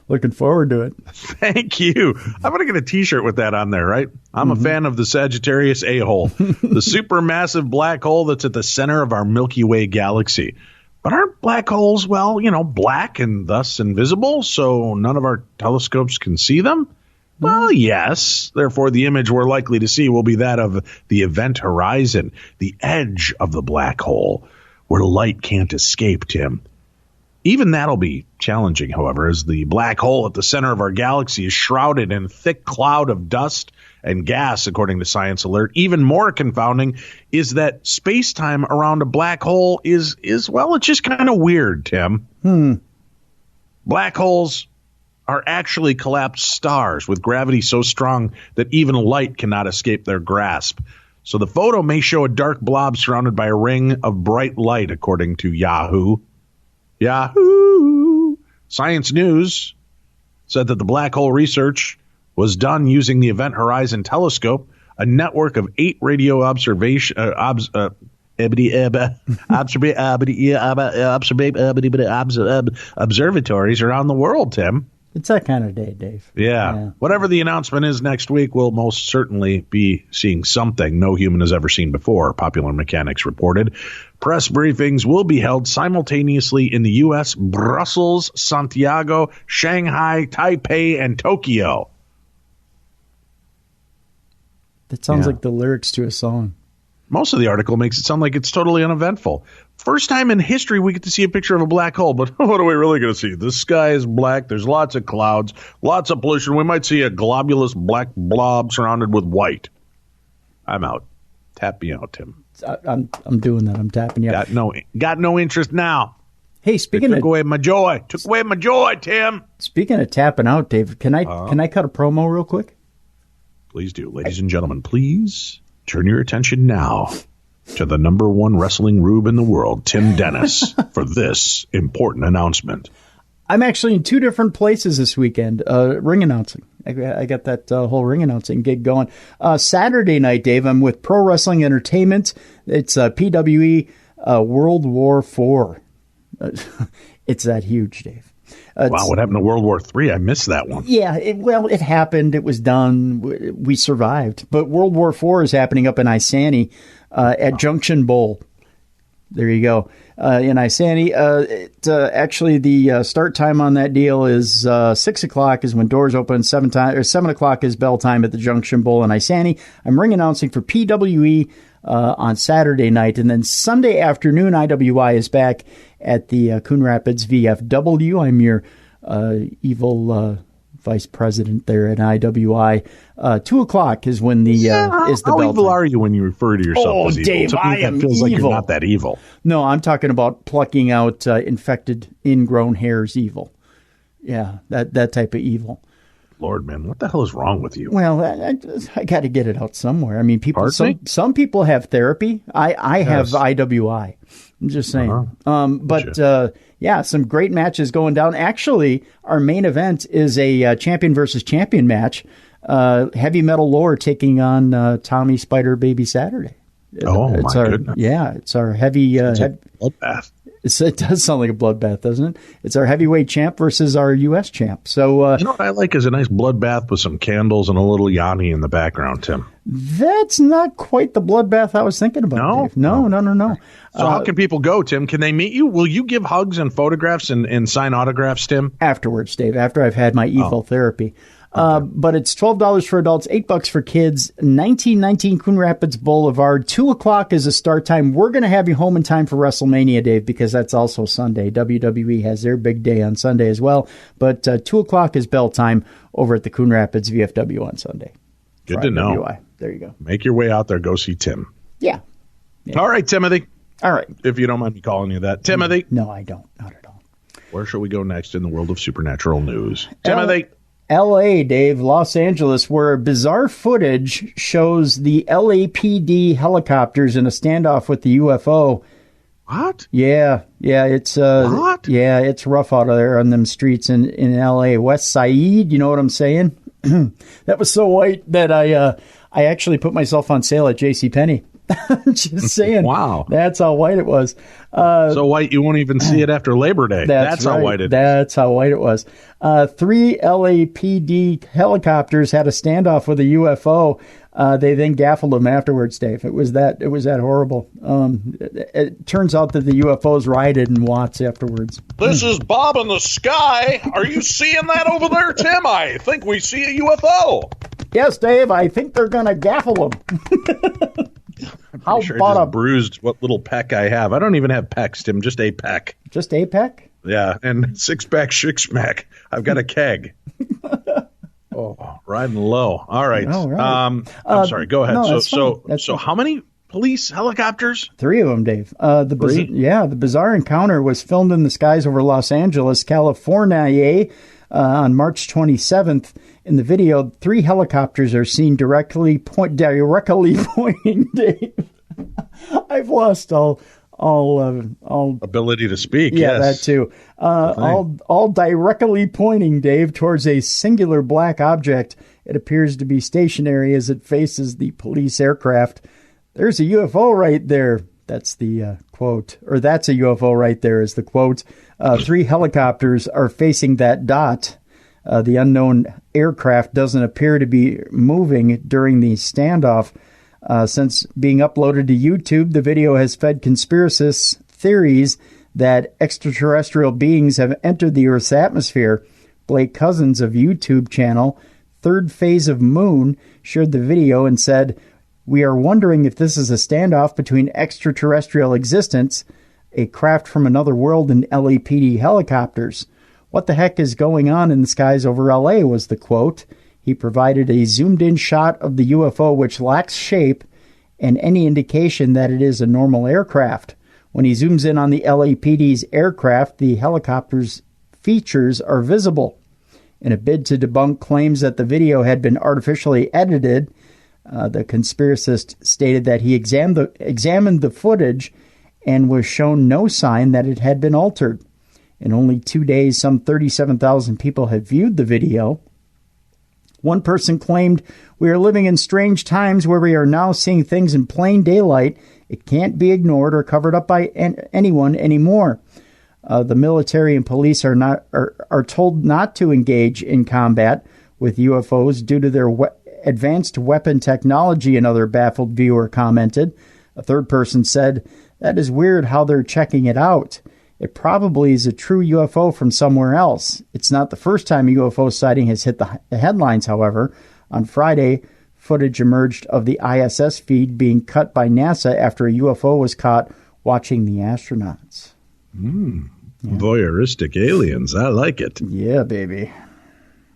Looking forward to it. Thank you. I'm going to get a T-shirt with that on there, right? I'm a fan of the Sagittarius A-hole, the supermassive black hole that's at the center of our Milky Way galaxy. But aren't black holes, well, black and thus invisible, so none of our telescopes can see them? Well, yes. Therefore, the image we're likely to see will be that of the event horizon, the edge of the black hole, where light can't escape, Tim. Even that'll be challenging, however, as the black hole at the center of our galaxy is shrouded in a thick cloud of dust and gas, according to Science Alert. Even more confounding is that space-time around a black hole is it's just kind of weird, Tim. Black holes are actually collapsed stars with gravity so strong that even light cannot escape their grasp. So the photo may show a dark blob surrounded by a ring of bright light, according to Yahoo. Science News said that the black hole research was done using the Event Horizon Telescope, a network of 8 radio observatories around the world, Tim. It's that kind of day, Dave. Yeah. Whatever the announcement is next week, we'll most certainly be seeing something no human has ever seen before, Popular Mechanics reported. Press briefings will be held simultaneously in the U.S., Brussels, Santiago, Shanghai, Taipei, and Tokyo. That sounds like the lyrics to a song. Most of the article makes it sound like it's totally uneventful. First time in history we get to see a picture of a black hole, but what are we really going to see? The sky is black. There's lots of clouds, lots of pollution. We might see a globulous black blob surrounded with white. I'm out. Tap me out, Tim. I'm doing that. I'm tapping you out. Got no interest now. Hey, took away my joy. Took away my joy, Tim. Speaking of tapping out, Dave, can I cut a promo real quick? Please do. Ladies and gentlemen, please turn your attention now to the number one wrestling rube in the world, Tim Dennis, for this important announcement. I'm actually in two different places this weekend, ring announcing. I got that whole ring announcing gig going. Saturday night, Dave, I'm with Pro Wrestling Entertainment. It's PWE World War IV. It's that huge, Dave. Wow, what happened to World War III? I missed that one. Yeah, it happened. It was done. We survived. But World War IV is happening up in Isani at Junction Bowl. There you go. In Isani. Actually, the start time on that deal is 6 o'clock is when doors open. 7 o'clock is bell time at the Junction Bowl in Isani. I'm ring announcing for PWE on Saturday night. And then Sunday afternoon, IWI is back at the Coon Rapids VFW. I'm your evil vice president there at IWI. 2 o'clock is when the is the how bell evil time. are you when you refer to yourself as evil? Dave, To me, I am that feels like evil. you're not that evil. No, I'm talking about plucking out infected, ingrown hairs evil. Yeah, that type of evil. Lord, man, what the hell is wrong with you? Well, I got to get it out somewhere. I mean, people. Pardon me? Some people have therapy. I have IWI. I'm just saying. Yeah, some great matches going down. Actually, our main event is a champion versus champion match. Heavy Metal Lore taking on Tommy Spider Baby Saturday. My goodness. Yeah, it's our heavy. Bloodbath. It does sound like a bloodbath, doesn't it? It's our heavyweight champ versus our U.S. champ. So you know what I like is a nice bloodbath with some candles and a little Yanni in the background, Tim. That's not quite the bloodbath I was thinking about. No? Dave. No. So how can people go, Tim? Can they meet you? Will you give hugs and photographs and sign autographs, Tim? Afterwards, Dave, after I've had my evil therapy. But it's $12 for adults, $8 for kids, 1919 Coon Rapids Boulevard. 2 o'clock is the start time. We're going to have you home in time for WrestleMania, Dave, because that's also Sunday. WWE has their big day on Sunday as well. But 2 o'clock is bell time over at the Coon Rapids VFW on Sunday. Good to know. IWI. There you go. Make your way out there. Go see Tim. Yeah. All right, Timothy. All right. If you don't mind me calling you that. Timothy. No, I don't. Not at all. Where shall we go next in the world of supernatural news? Timothy. L.A., Dave, Los Angeles, where bizarre footage shows the LAPD helicopters in a standoff with the UFO. What? Yeah, it's what? Yeah, it's rough out there on them streets in L.A. West Side, you know what I'm saying? That was so white that I actually put myself on sale at JCPenney. Just saying. Wow. That's how white it was. So white you won't even see it after Labor Day. That's right. how white it is. That's how white it was. 3 LAPD helicopters had a standoff with a UFO. They then gaffled them afterwards, Dave. It was that horrible. It turns out that the UFOs rioted in Watts afterwards. This is Bob in the sky. Are you seeing that over there, Tim? I think we see a UFO. Yes, Dave. I think they're going to gaffle them. How sure about I just bruised what little peck I have? I don't even have pecs, Tim. Just a peck. Just a peck? Yeah, and six-pack, six-pack. I've got a keg. Riding low. All right. I'm sorry. Go ahead. No, so how many police helicopters? 3 of them, Dave. The bizarre encounter was filmed in the skies over Los Angeles, California, on March 27th. In the video, 3 helicopters are seen directly pointing, Dave. I've lost all ability to speak. Yeah, yes. that too. All directly pointing, Dave, towards a singular black object. It appears to be stationary as it faces the police aircraft. There's a UFO right there. That's the quote. Or that's a UFO right there is the quote. 3 helicopters are facing that dot. The unknown aircraft doesn't appear to be moving during the standoff. Since being uploaded to YouTube, the video has fed conspiracists theories that extraterrestrial beings have entered the Earth's atmosphere. Blake Cousins of YouTube channel Third Phase of Moon shared the video and said, We are wondering if this is a standoff between extraterrestrial existence, a craft from another world, and LAPD helicopters. What the heck is going on in the skies over LA, was the quote. He provided a zoomed-in shot of the UFO, which lacks shape and any indication that it is a normal aircraft. When he zooms in on the LAPD's aircraft, the helicopter's features are visible. In a bid to debunk claims that the video had been artificially edited, the conspiracist stated that he examined the footage and was shown no sign that it had been altered. In only 2 days, some 37,000 people had viewed the video. One person claimed, "We are living in strange times where we are now seeing things in plain daylight. It can't be ignored or covered up by anyone anymore." The military and police are told not to engage in combat with UFOs due to their advanced weapon technology, another baffled viewer commented. A third person said, "That is weird how they're checking it out. It probably is a true UFO from somewhere else." It's not the first time a UFO sighting has hit the headlines, however. On Friday, footage emerged of the ISS feed being cut by NASA after a UFO was caught watching the astronauts. Yeah. Voyeuristic aliens. I like it. Yeah, baby.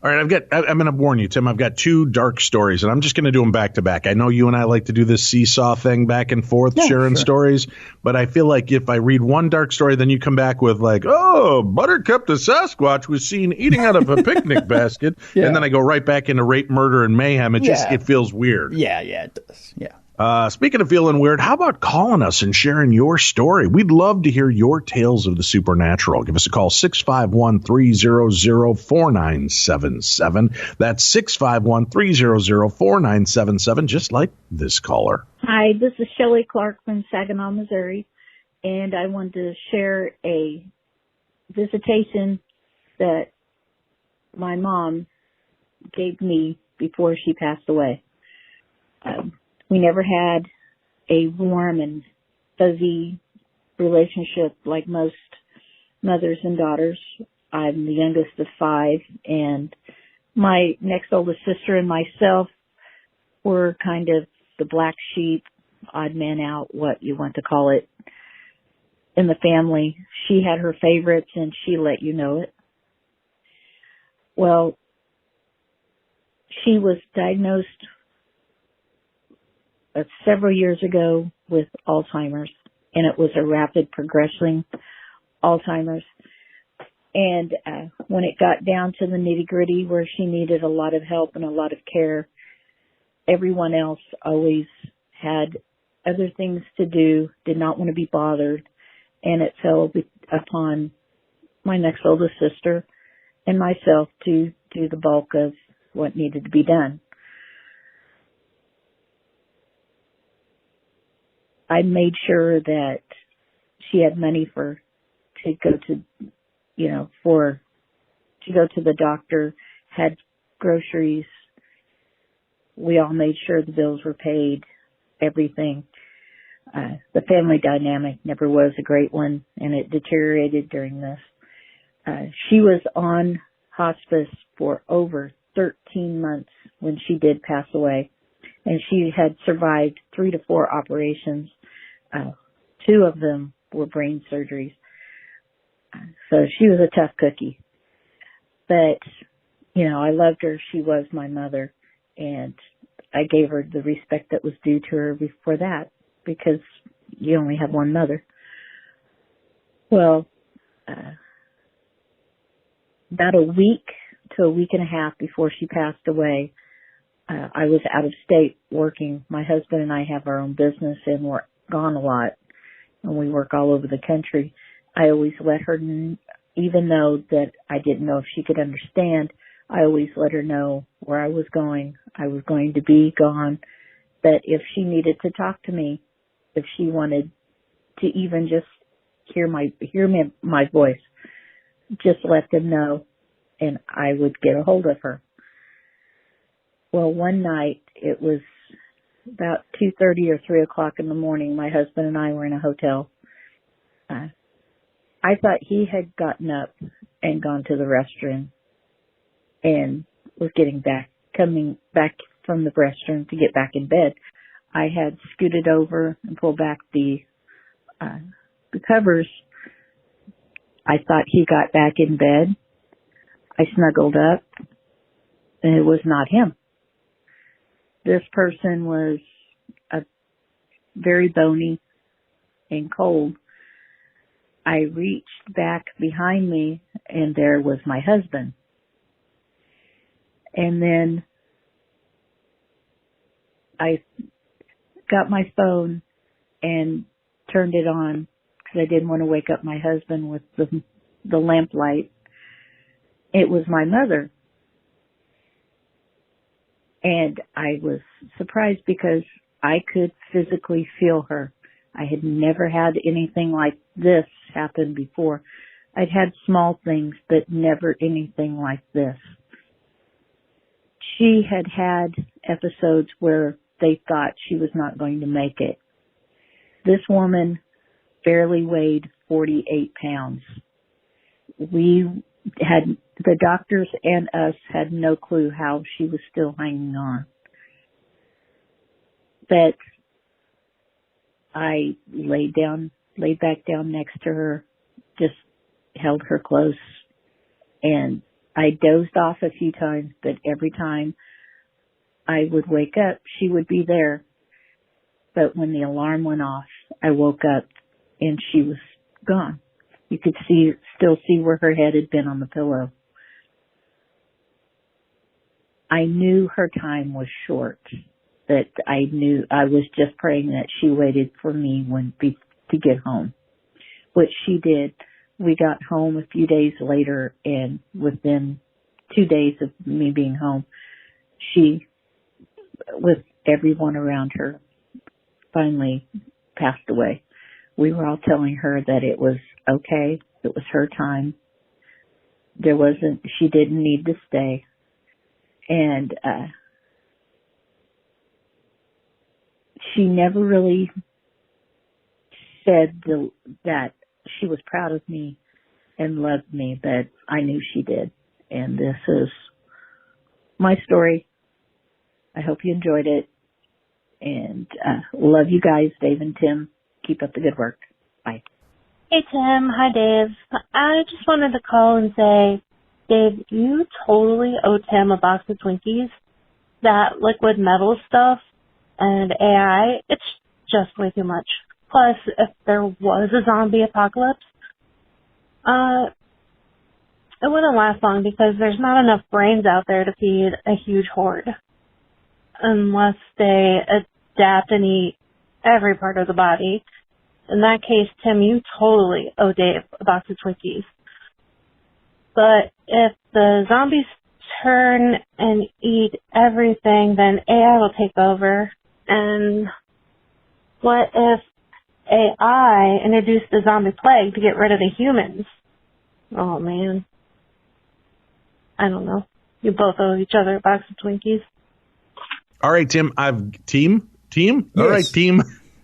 All right, I'm going to warn you, Tim. I've got two dark stories, and I'm just going to do them back to back. I know you and I like to do this seesaw thing back and forth, sharing stories, but I feel like if I read one dark story, then you come back with like, "Oh, Buttercup the Sasquatch was seen eating out of a picnic basket," and then I go right back into rape, murder, and mayhem. It feels weird. Yeah, it does. Yeah. Speaking of feeling weird, how about calling us and sharing your story? We'd love to hear your tales of the supernatural. Give us a call, 651-300-4977. That's 651-300-4977, just like this caller. Hi, this is Shelley Clark from Saginaw, Missouri, and I wanted to share a visitation that my mom gave me before she passed away. We never had a warm and fuzzy relationship like most mothers and daughters. I'm the youngest of 5, and my next oldest sister and myself were kind of the black sheep, odd man out, what you want to call it, in the family. She had her favorites, and she let you know it. Well, she was diagnosed several years ago with Alzheimer's, and it was a rapid progressing Alzheimer's. And when it got down to the nitty-gritty where she needed a lot of help and a lot of care, everyone else always had other things to do, did not want to be bothered, and it fell upon my next oldest sister and myself to do the bulk of what needed to be done. I made sure that she had money to go to the doctor, had groceries. We all made sure the bills were paid, everything. The family dynamic never was a great one, and it deteriorated during this. She was on hospice for over 13 months when she did pass away, and she had survived 3 to 4 operations. 2 of them were brain surgeries. So she was a tough cookie. But, I loved her. She was my mother. And I gave her the respect that was due to her before that, because you only have one mother. Well, about a week to a week and a half before she passed away, I was out of state working. My husband and I have our own business, and we're gone a lot, and we work all over the country. I always let her, even though that I didn't know if she could understand, I always let her know where I was going to be gone, that if she needed to talk to me, if she wanted to even just hear my voice, just let them know, and I would get a hold of her. Well, one night, it was about 2:30 or 3 o'clock in the morning, my husband and I were in a hotel. I thought he had gotten up and gone to the restroom and was coming back from the restroom to get back in bed. I had scooted over and pulled back the covers. I thought he got back in bed. I snuggled up, and it was not him. This person was very bony and cold. I reached back behind me, and there was my husband. And then I got my phone and turned it on because I didn't want to wake up my husband with the lamplight. It was my mother. And I was surprised because I could physically feel her. I had never had anything like this happen before. I'd had small things, but never anything like this. She had had episodes where they thought she was not going to make it. This woman barely weighed 48 pounds. The doctors and us had no clue how she was still hanging on. But I laid back down next to her, just held her close, and I dozed off a few times, but every time I would wake up, she would be there. But when the alarm went off, I woke up and she was gone. You could still see where her head had been on the pillow. I knew her time was short, but I was just praying that she waited for me to get home, which she did. We got home a few days later, and within 2 days of me being home, she, with everyone around her, finally passed away. We were all telling her that it was okay. It was her time. She didn't need to stay. And, she never really said that she was proud of me and loved me, but I knew she did. And this is my story. I hope you enjoyed it. And love you guys, Dave and Tim. Keep up the good work. Bye. Hey, Tim. Hi, Dave. I just wanted to call and say, Dave, you totally owe Tim a box of Twinkies. That liquid metal stuff and AI, it's just way too much. Plus, if there was a zombie apocalypse, it wouldn't last long because there's not enough brains out there to feed a huge horde. Unless they adapt and eat every part of the body. In that case, Tim, you totally owe Dave a box of Twinkies. But if the zombies turn and eat everything, then AI will take over. And what if AI introduced the zombie plague to get rid of the humans? Oh, man. I don't know. You both owe each other a box of Twinkies. All right, Tim. Team? Yes. All right, team.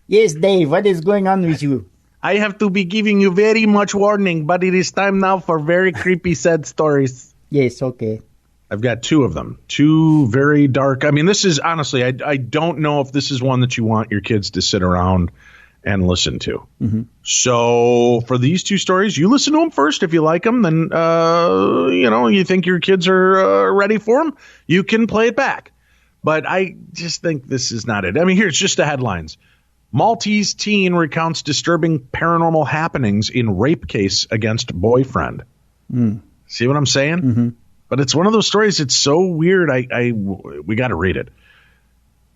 Yes, Dave. What is going on with you? I have to be giving you very much warning, but it is time now for very creepy, sad stories. Yes, okay. I've got two of them. Two very dark. I mean, this is honestly, I don't know if this is one that you want your kids to sit around and listen to. Mm-hmm. So for these two stories, you listen to them first. If you like them, then, you think your kids are ready for them, you can play it back. But I just think this is not it. I mean, here's just the headlines. Maltese teen recounts disturbing paranormal happenings in rape case against boyfriend. See what I'm saying? Mm-hmm. But it's one of those stories. It's so weird. We got to read it.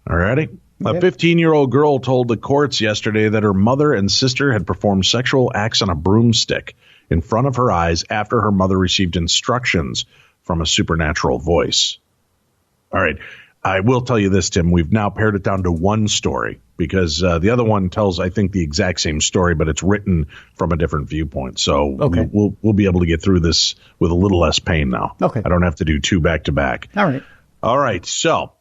All righty. Okay. A 15-year-old girl told the courts yesterday that her mother and sister had performed sexual acts on a broomstick in front of her eyes after her mother received instructions from a supernatural voice. All right. I will tell you this, Tim. We've now pared it down to one story because the other one tells, I think, the exact same story, but it's written from a different viewpoint. So okay. We'll be able to get through this with a little less pain now. Okay. I don't have to do two back to back. All right. So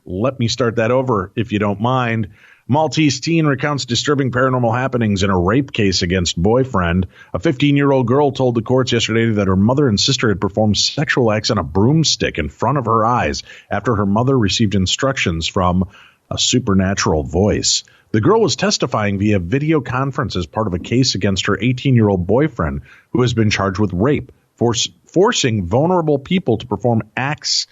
let me start that over, if you don't mind. Maltese teen recounts disturbing paranormal happenings in a rape case against boyfriend. A 15-year-old girl told the courts yesterday that her mother and sister had performed sexual acts on a broomstick in front of her eyes after her mother received instructions from a supernatural voice. The girl was testifying via video conference as part of a case against her 18-year-old boyfriend, who has been charged with rape, forcing vulnerable people to perform acts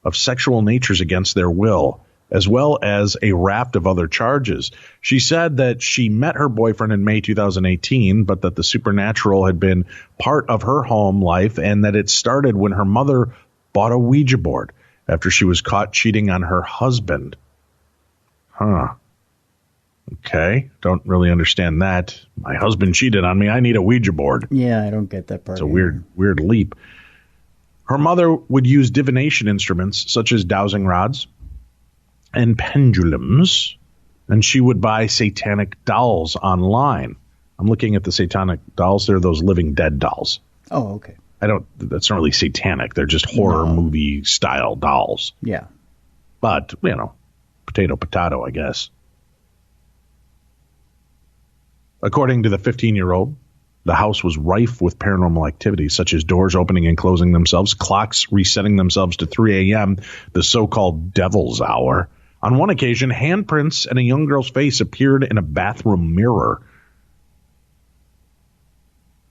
of sexual natures against their will, as well as a raft of other charges. She said that she met her boyfriend in May 2018, but that the supernatural had been part of her home life and that it started when her mother bought a Ouija board after she was caught cheating on her husband. Huh. Okay. Don't really understand that. My husband cheated on me. I need a Ouija board. Yeah, I don't get that part. It's a weird leap. Her mother would use divination instruments such as dowsing rods and pendulums, and she would buy satanic dolls online. I'm looking at the satanic dolls. They're those living dead dolls. Oh, okay. That's not really satanic. They're just horror movie style dolls. Yeah. But, potato, I guess. According to the 15-year-old, the house was rife with paranormal activity, such as doors opening and closing themselves, clocks resetting themselves to 3 a.m., the so-called devil's hour. On one occasion, handprints and a young girl's face appeared in a bathroom mirror.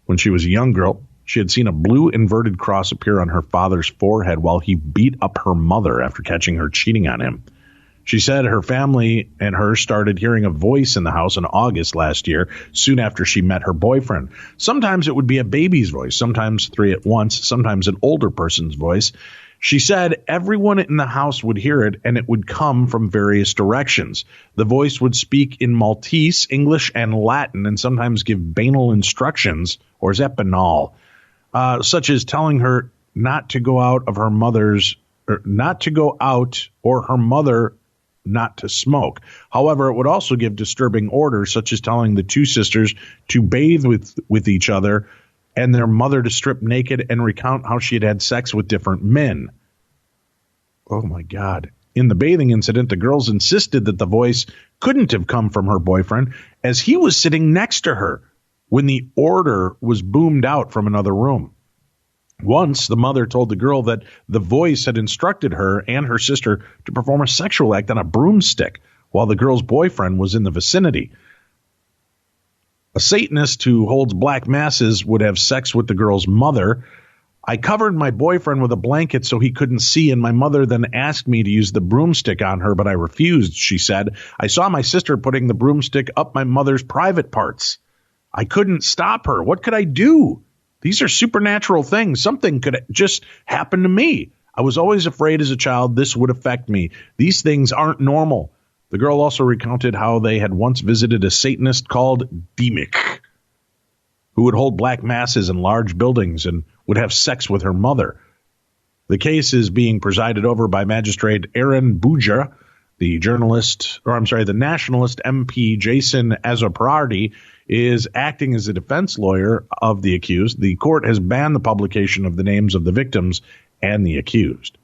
When she was a young girl, she had seen a blue inverted cross appear on her father's forehead while he beat up her mother after catching her cheating on him. She said her family and her started hearing a voice in the house in August last year, soon after she met her boyfriend. Sometimes it would be a baby's voice, sometimes three at once, sometimes an older person's voice. She said everyone in the house would hear it, and it would come from various directions. The voice would speak in Maltese, English, and Latin, and sometimes give banal instructions, or is that banal, such as telling her not to go out, or her mother not to smoke. However, it would also give disturbing orders, such as telling the two sisters to bathe with each other and their mother to strip naked and recount how she had had sex with different men. Oh, my God. In the bathing incident, the girls insisted that the voice couldn't have come from her boyfriend, as he was sitting next to her when the order was boomed out from another room. Once, the mother told the girl that the voice had instructed her and her sister to perform a sexual act on a broomstick while the girl's boyfriend was in the vicinity. A Satanist who holds black masses would have sex with the girl's mother. I covered my boyfriend with a blanket so he couldn't see, and my mother then asked me to use the broomstick on her, but I refused, she said. I saw my sister putting the broomstick up my mother's private parts. I couldn't stop her. What could I do? These are supernatural things. Something could just happen to me. I was always afraid as a child this would affect me. These things aren't normal. The girl also recounted how they had once visited a Satanist called Demic, who would hold black masses in large buildings and would have sex with her mother. The case is being presided over by Magistrate Aaron Buja. The nationalist MP Jason Azzopardi is acting as a defense lawyer of the accused. The court has banned the publication of the names of the victims and the accused.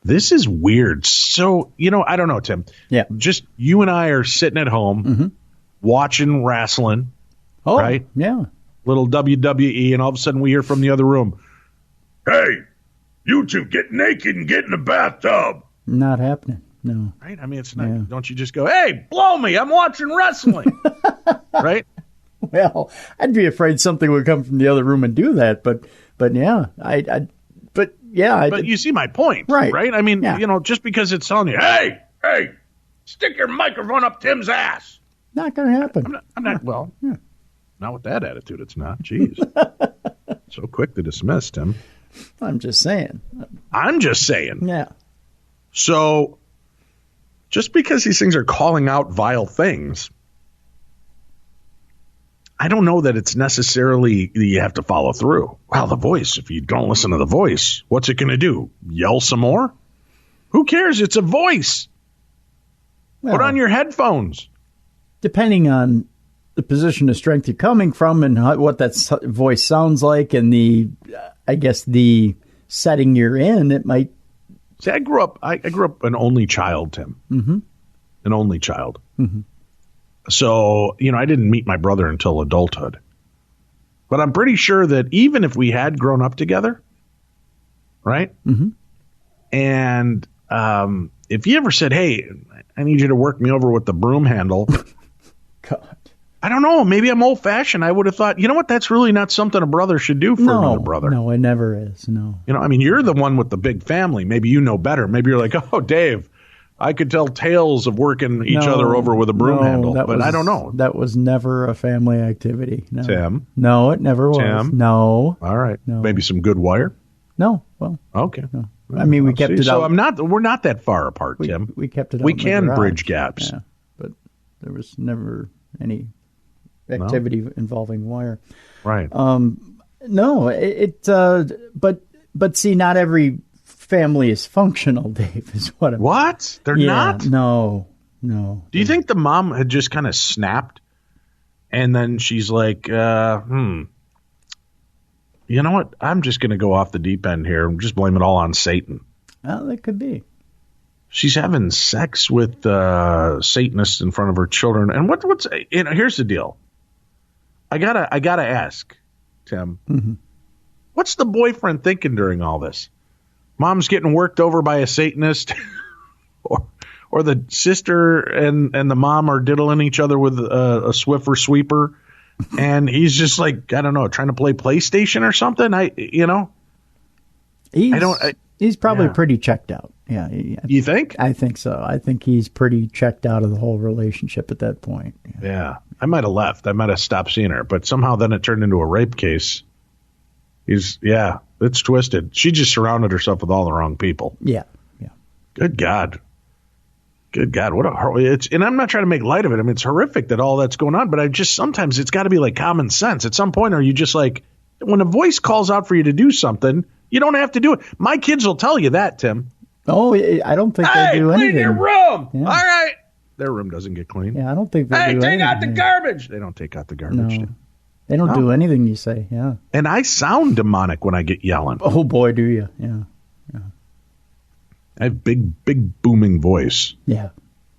This is weird. So, I don't know, Tim. Yeah. Just you and I are sitting at home watching wrestling. Oh, right? Yeah. Little WWE, and all of a sudden we hear from the other room, "Hey, you two get naked and get in the bathtub." Not happening. No. Right? I mean, it's not. Yeah. Don't you just go, "Hey, blow me, I'm watching wrestling." Right? Well, I'd be afraid something would come from the other room and do that, but yeah, But you see my point, right? I mean, just because it's telling you, "Hey, stick your microphone up Tim's ass," not going to happen. I'm not. Well, not with that attitude. It's not. Jeez, so quick to dismiss, Tim. I'm just saying. Yeah. So, just because these things are calling out vile things, I don't know that it's necessarily you have to follow through. Well, the voice, if you don't listen to the voice, what's it going to do? Yell some more? Who cares? It's a voice. Put on your headphones. Depending on the position of strength you're coming from and what that voice sounds like and the setting you're in, it might. See, I grew up an only child, Tim. Mm-hmm. An only child. Mm-hmm. So, I didn't meet my brother until adulthood. But I'm pretty sure that even if we had grown up together, right? Mm-hmm. And if you ever said, hey, I need you to work me over with the broom handle. God. I don't know. Maybe I'm old fashioned. I would have thought, you know what? That's really not something a brother should do for another brother. No, it never is. No. You know, I mean, you're the one with the big family. Maybe you know better. Maybe you're like, oh, Dave, I could tell tales of working each other over with a broom handle, but I don't know. That was never a family activity. No. Tim? No, it never was. Tim? No. All right. No. Maybe some good wire? No. Well. Okay. No. I mean, we kept it so out. we're not that far apart, Tim. We kept it out. We in the can garage. bridge gaps. Yeah, but there was never any activity involving wire. Right. No, but see, not every family is functional, Dave, is what I'm... What? They're not? No. Do you think the mom had just kind of snapped and then she's like, you know what? I'm just going to go off the deep end here and just blame it all on Satan. Well, that could be. She's having sex with Satanists in front of her children. And what's here's the deal. I gotta ask, Tim. Mm-hmm. What's the boyfriend thinking during all this? Mom's getting worked over by a Satanist, or the sister and the mom are diddling each other with a Swiffer sweeper, and he's just like, I don't know, trying to play PlayStation or something. He's probably pretty checked out. Yeah. You think? I think so. I think he's pretty checked out of the whole relationship at that point. Yeah. I might have left. I might have stopped seeing her, but somehow then it turned into a rape case. It's twisted. She just surrounded herself with all the wrong people. Yeah. Good God. What a horrible. And I'm not trying to make light of it. I mean, it's horrific that all that's going on, but sometimes it's got to be like common sense. At some point, are you just like, when a voice calls out for you to do something, you don't have to do it. My kids will tell you that, Tim. Oh, I don't think they do anything. Clean your room. Yeah. All right. Their room doesn't get cleaned. Yeah, I don't think they do anything. Hey, take out the garbage. They don't take out the garbage. No. They don't do anything you say, yeah. And I sound demonic when I get yelling. Oh, boy, do you. Yeah. I have big booming voice. Yeah.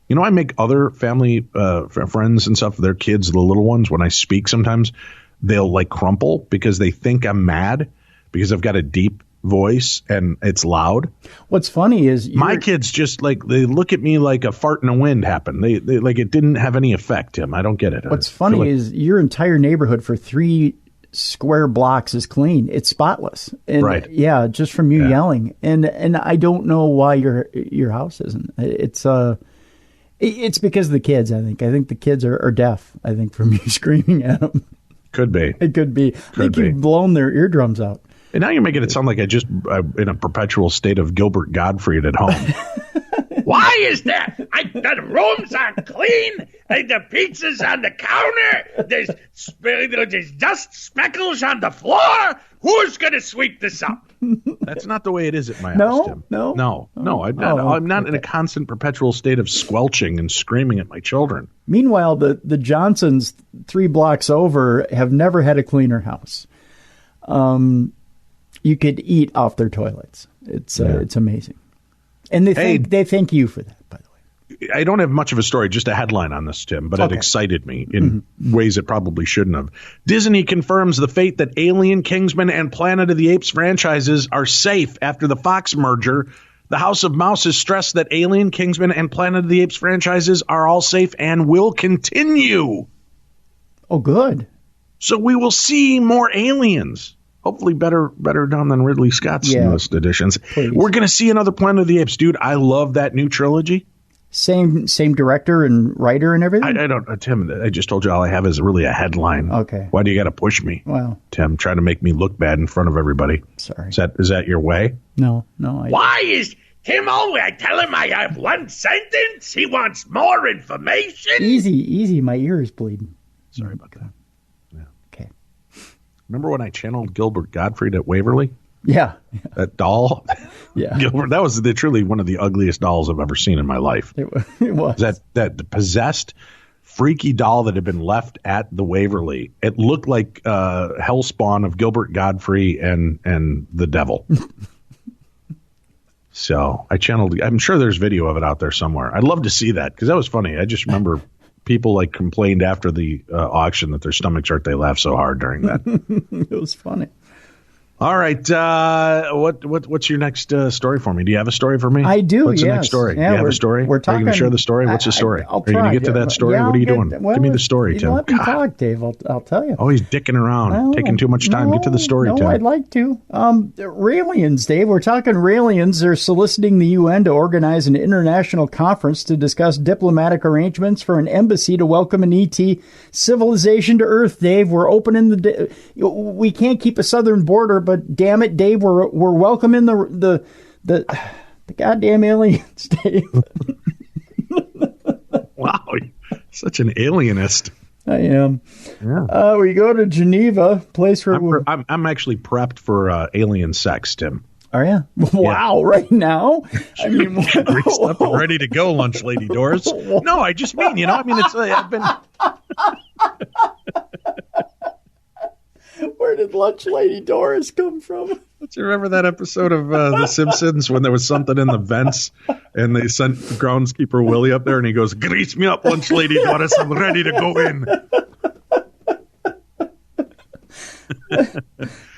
You know, I make other family friends and stuff, their kids, the little ones, when I speak sometimes, they'll like crumple because they think I'm mad because I've got a deep voice and it's loud. What's funny is my kids just like, they look at me like a fart in the wind happened. They like it didn't have any effect, Tim. I don't get it. What's funny is your entire neighborhood for 3 square blocks is clean. It's spotless. And right. Yeah, just from you yelling. And I don't know why your house isn't. It's because of the kids, I think. I think the kids are deaf, I think, from you screaming at them. Could be. It could be. I think you've blown their eardrums out. And now you're making it sound like I just in a perpetual state of Gilbert Gottfried at home. Why is that? The rooms are clean. The pizza's on the counter. There's dust speckles on the floor. Who's going to sweep this up? That's not the way it is at my house, Tim. No. I'm not in a constant perpetual state of squelching and screaming at my children. Meanwhile, the Johnsons 3 blocks over have never had a cleaner house. You could eat off their toilets. It's amazing. And they thank you for that, by the way. I don't have much of a story, just a headline on this, Tim, but it excited me in ways it probably shouldn't have. Disney confirms the fate that Alien, Kingsman, and Planet of the Apes franchises are safe after the Fox merger. The House of Mouse has stressed that Alien, Kingsman, and Planet of the Apes franchises are all safe and will continue. Oh, good. So we will see more aliens. Hopefully better done than Ridley Scott's newest editions. Please. We're going to see another Planet of the Apes. Dude, I love that new trilogy. Same director and writer and everything? I don't, Tim, I just told you all I have is really a headline. Okay. Why do you got to push me? Well, Tim, trying to make me look bad in front of everybody. Sorry. Is that your way? No. Why is Tim always, I tell him I have one sentence. He wants more information. Easy. My ear is bleeding. Sorry about that. Okay. Remember when I channeled Gilbert Gottfried at Waverly? Yeah. That doll? Yeah. Gilbert, that was truly one of the ugliest dolls I've ever seen in my life. It was. That possessed, freaky doll that had been left at the Waverly. It looked like hellspawn of Gilbert Gottfried and the devil. So I channeled. I'm sure there's video of it out there somewhere. I'd love to see that because that was funny. I just remember people like complained after the auction that their stomachs hurt. They laughed so hard during that. It was funny. All right. What's your next story for me? Do you have a story for me? I do. What's yes. the next story? Yeah, do you have a story? We're talking, Are you going to share the story? What's the story? I'll Are you going to get to that story? Yeah, what are you doing? Give me the story, Tim. Let me talk, Dave. I'll tell you. Oh, he's dicking around, taking too much time. Get to the story, Tim. No, I'd like to. Raelians, Dave. We're talking Raelians. They're soliciting the UN to organize an international conference to discuss diplomatic arrangements for an embassy to welcome an ET civilization to Earth, Dave. We're opening we can't keep a southern border, but damn it, Dave, we're welcoming the goddamn aliens, Dave. Wow, such an alienist. I am. Yeah. We go to Geneva, place where I'm actually prepped for alien sex, Tim. Are you? Wow, yeah. Right now? I mean, greased up and ready to go, lunch lady Doris. No, I just mean, it's I've been. Where did lunch lady Doris come from? Don't you remember that episode of The Simpsons when there was something in the vents and they sent groundskeeper Willie up there and he goes, "Grease me up, lunch lady Doris. I'm ready to go in."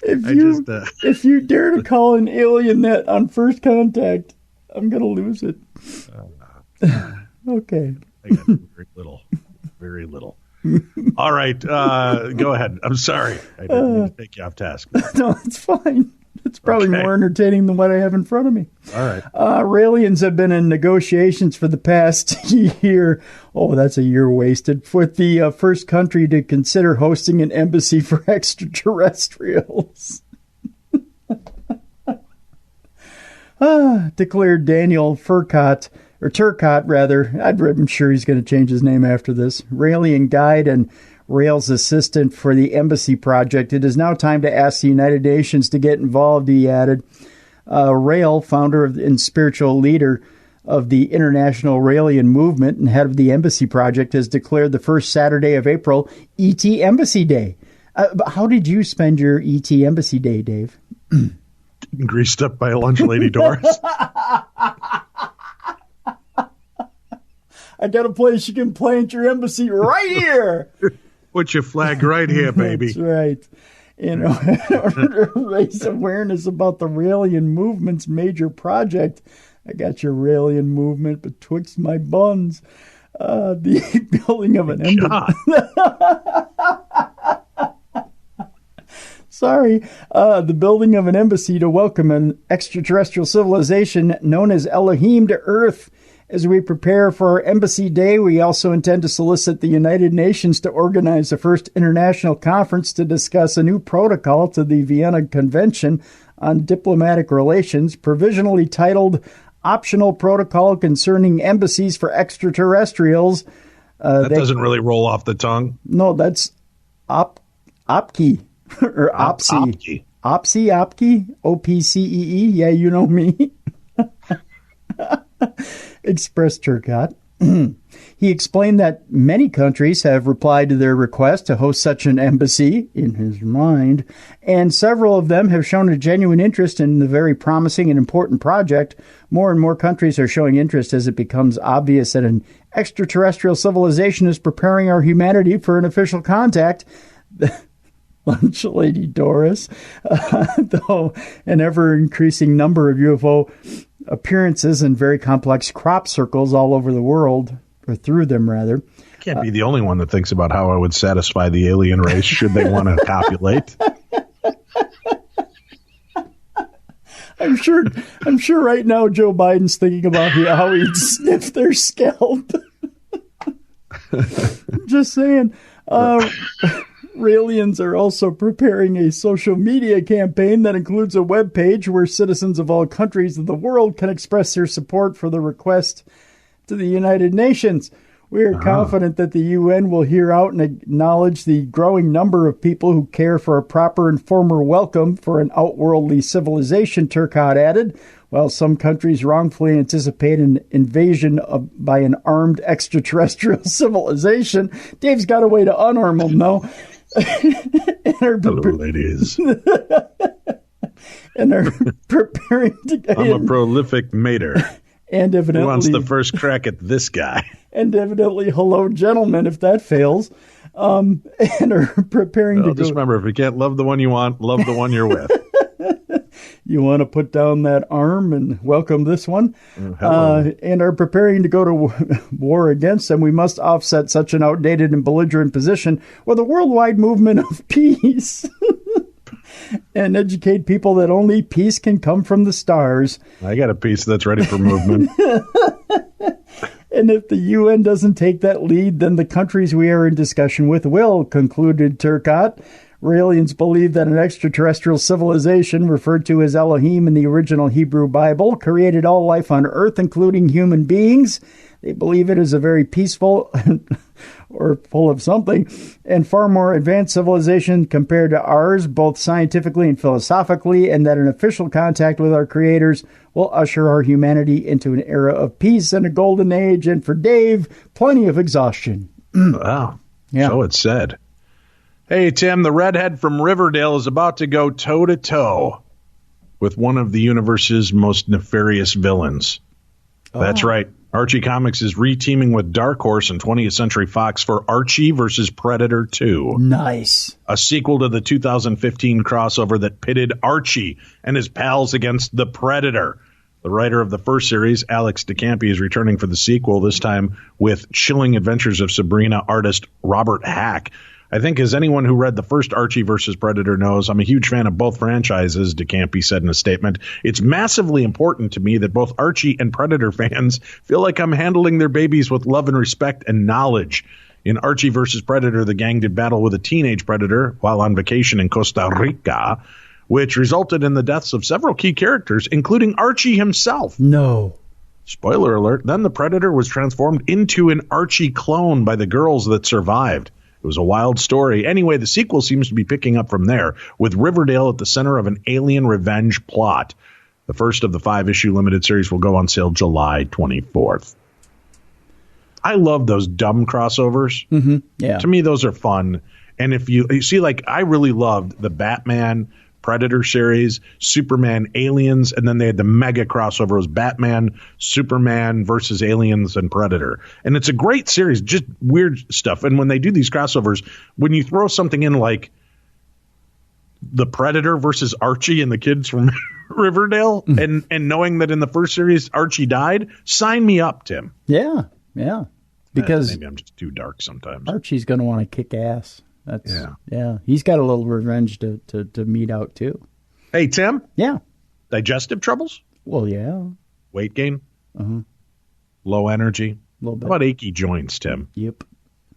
If you dare to call an alien that on first contact, I'm going to lose it. Okay. I got very little. All right. Go ahead. I'm sorry. I didn't mean to take you off task. No, it's fine. It's probably more entertaining than what I have in front of me. All right. Raelians have been in negotiations for the past year. Oh, that's a year wasted. With the first country to consider hosting an embassy for extraterrestrials. Declared Daniel Turcotte, I'm sure he's going to change his name after this. Raelian guide and Rail's assistant for the embassy project. It is now time to ask the United Nations to get involved, he added. Rail, founder and spiritual leader of the International Raelian Movement and head of the embassy project, has declared the first Saturday of April ET Embassy Day. But how did you spend your ET Embassy Day, Dave? Greased up by a lunch lady Doris. I got a place you can plant your embassy right here. Put your flag right here, baby. That's right. In order to raise awareness about the Raelian movement's major project, I got your Raelian movement betwixt my buns. The building of an embassy. The building of an embassy to welcome an extraterrestrial civilization known as Elohim to Earth. As we prepare for our Embassy Day, we also intend to solicit the United Nations to organize the first international conference to discuss a new protocol to the Vienna Convention on Diplomatic Relations, provisionally titled Optional Protocol Concerning Embassies for Extraterrestrials. That doesn't really roll off the tongue. No, that's OPCE. Or OPCE. OPCE? OPCEE? Yeah, you know me. Expressed Turcotte. He explained that many countries have replied to their request to host such an embassy, in his mind, and several of them have shown a genuine interest in the very promising and important project. More and more countries are showing interest as it becomes obvious that an extraterrestrial civilization is preparing our humanity for an official contact. Lunch lady Doris, though an ever-increasing number of UFO appearances in very complex crop circles all over the world, or through them, rather. I can't be the only one that thinks about how I would satisfy the alien race should they want to copulate. I'm sure right now Joe Biden's thinking about how he'd sniff their scalp. Just saying. Raelians are also preparing a social media campaign that includes a web page where citizens of all countries of the world can express their support for the request to the United Nations. We are confident that the UN will hear out and acknowledge the growing number of people who care for a proper and formal welcome for an outworldly civilization, Turcotte added. While some countries wrongfully anticipate an invasion by an armed extraterrestrial civilization, Dave's got a way to unarm them, though. Hello, ladies. And are preparing to get I'm a prolific mater. And evidently, who wants the first crack at this guy? And evidently, hello, gentlemen, if that fails. And are preparing to just remember, if you can't love the one you want, love the one you're with. You want to put down that arm and welcome this one, and are preparing to go to war against them. We must offset such an outdated and belligerent position with a worldwide movement of peace and educate people that only peace can come from the stars. I got a piece that's ready for movement. And if the UN doesn't take that lead, then the countries we are in discussion with will, concluded Turcotte. Aliens believe that an extraterrestrial civilization, referred to as Elohim in the original Hebrew Bible, created all life on Earth, including human beings. They believe it is a very peaceful or full of something and far more advanced civilization compared to ours, both scientifically and philosophically, and that an official contact with our creators will usher our humanity into an era of peace and a golden age. And for Dave, plenty of exhaustion. Wow. Yeah. So it's said. Hey, Tim, the redhead from Riverdale is about to go toe-to-toe with one of the universe's most nefarious villains. Oh. That's right. Archie Comics is reteaming with Dark Horse and 20th Century Fox for Archie vs. Predator 2. Nice. A sequel to the 2015 crossover that pitted Archie and his pals against the Predator. The writer of the first series, Alex DeCampi, is returning for the sequel, this time with Chilling Adventures of Sabrina artist Robert Hack. I think, as anyone who read the first Archie vs. Predator knows, I'm a huge fan of both franchises, DeCampi said in a statement. It's massively important to me that both Archie and Predator fans feel like I'm handling their babies with love and respect and knowledge. In Archie vs. Predator, the gang did battle with a teenage predator while on vacation in Costa Rica, which resulted in the deaths of several key characters, including Archie himself. No. Spoiler alert. Then the Predator was transformed into an Archie clone by the girls that survived. It was a wild story. Anyway, the sequel seems to be picking up from there, with Riverdale at the center of an alien revenge plot. The first of the 5-issue limited series will go on sale July 24th. I love those dumb crossovers. Mm-hmm. Yeah. To me, those are fun. And if you see, like, I really loved the Batman Predator series, Superman Aliens, and then they had the mega crossover. It was Batman, Superman versus Aliens and Predator. And it's a great series, just weird stuff. And when they do these crossovers, when you throw something in like the Predator versus Archie and the kids from Riverdale, and knowing that in the first series Archie died, sign me up, Tim. Yeah. Because maybe I'm just too dark sometimes. Archie's going to want to kick ass. Yeah. He's got a little revenge to mete out too. Hey, Tim. Yeah. Digestive troubles? Well, yeah. Weight gain? Uh-huh. Low energy? A little bit. How about achy joints, Tim? Yep.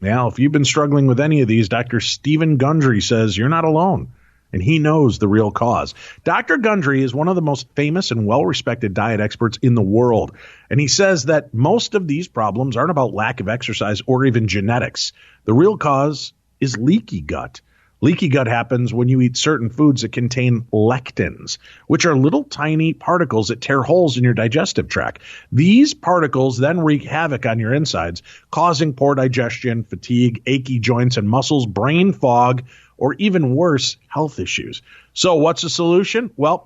Now, if you've been struggling with any of these, Dr. Stephen Gundry says you're not alone, and he knows the real cause. Dr. Gundry is one of the most famous and well-respected diet experts in the world, and he says that most of these problems aren't about lack of exercise or even genetics. The real cause is leaky gut. Leaky gut happens when you eat certain foods that contain lectins, which are little tiny particles that tear holes in your digestive tract. These particles then wreak havoc on your insides, causing poor digestion, fatigue, achy joints and muscles, brain fog, or even worse, health issues. So what's the solution? Well,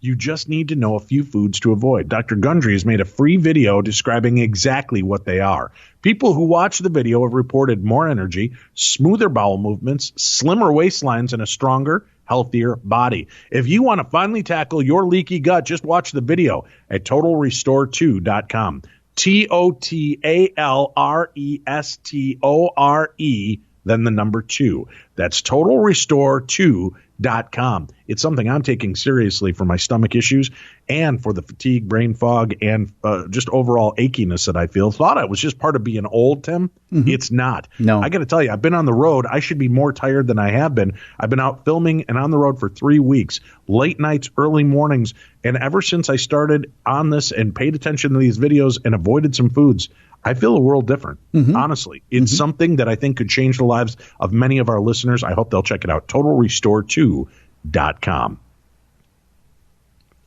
you just need to know a few foods to avoid. Dr. Gundry has made a free video describing exactly what they are. People who watch the video have reported more energy, smoother bowel movements, slimmer waistlines, and a stronger, healthier body. If you want to finally tackle your leaky gut, just watch the video at TotalRestore2.com. TotalRestore, then the number 2. That's TotalRestore2.com. It's something I'm taking seriously for my stomach issues and for the fatigue, brain fog, and just overall achiness that I feel. Thought it was just part of being old, Tim. Mm-hmm. It's not. No. I got to tell you, I've been on the road. I should be more tired than I have been. I've been out filming and on the road for 3 weeks, late nights, early mornings. And ever since I started on this and paid attention to these videos and avoided some foods, I feel a world different. Mm-hmm. Honestly, it's something that I think could change the lives of many of our listeners. I hope they'll check it out. TotalRestore2.com.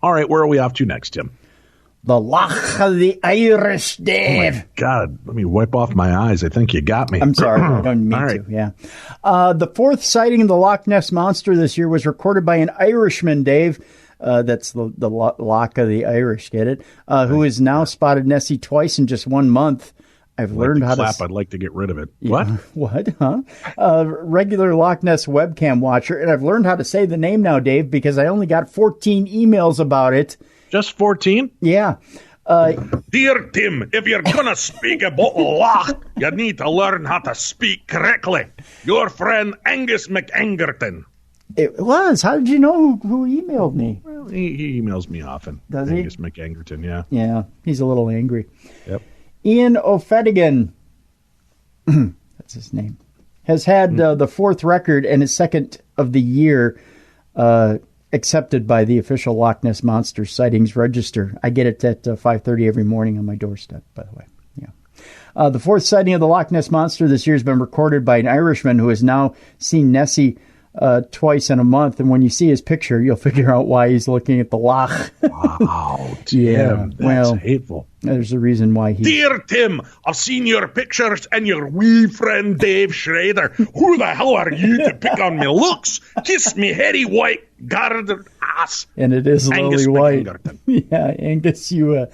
All right, where are we off to next, Tim? The Loch of the Irish, Dave. Oh my God, let me wipe off my eyes. I think you got me. I'm sorry. I don't mean to. Yeah. The fourth sighting of the Loch Ness Monster this year was recorded by an Irishman, Dave. That's the Loch of the Irish, get it? Who has now spotted Nessie twice in just 1 month. I've learned how to... I'd like to get rid of it. Yeah. What? What? Huh? Regular Loch Ness webcam watcher, and I've learned how to say the name now, Dave, because I only got 14 emails about it. Just 14? Yeah. Dear Tim, if you're going to speak about Loch, you need to learn how to speak correctly. Your friend Angus McAngerton. It was. How did you know who emailed me? Well, he emails me often. Does he? Angus McAngerton, yeah. Yeah, he's a little angry. Yep. Ian O'Fedigan, that's his name, has had the fourth record and his second of the year accepted by the official Loch Ness Monster Sightings Register. I get it at 5:30 every morning on my doorstep, by the way. Yeah. The fourth sighting of the Loch Ness Monster this year has been recorded by an Irishman who has now seen Nessie twice in a month, and when you see his picture, you'll figure out why he's looking at the Loch. Wow, Tim, that's hateful. There's a reason why he... Dear Tim, I've seen your pictures and your wee friend Dave Schrader. Who the hell are you to pick on me looks? Kiss me hairy white gartered ass. And it is Angus lily white. McAngerton. Yeah, Angus, you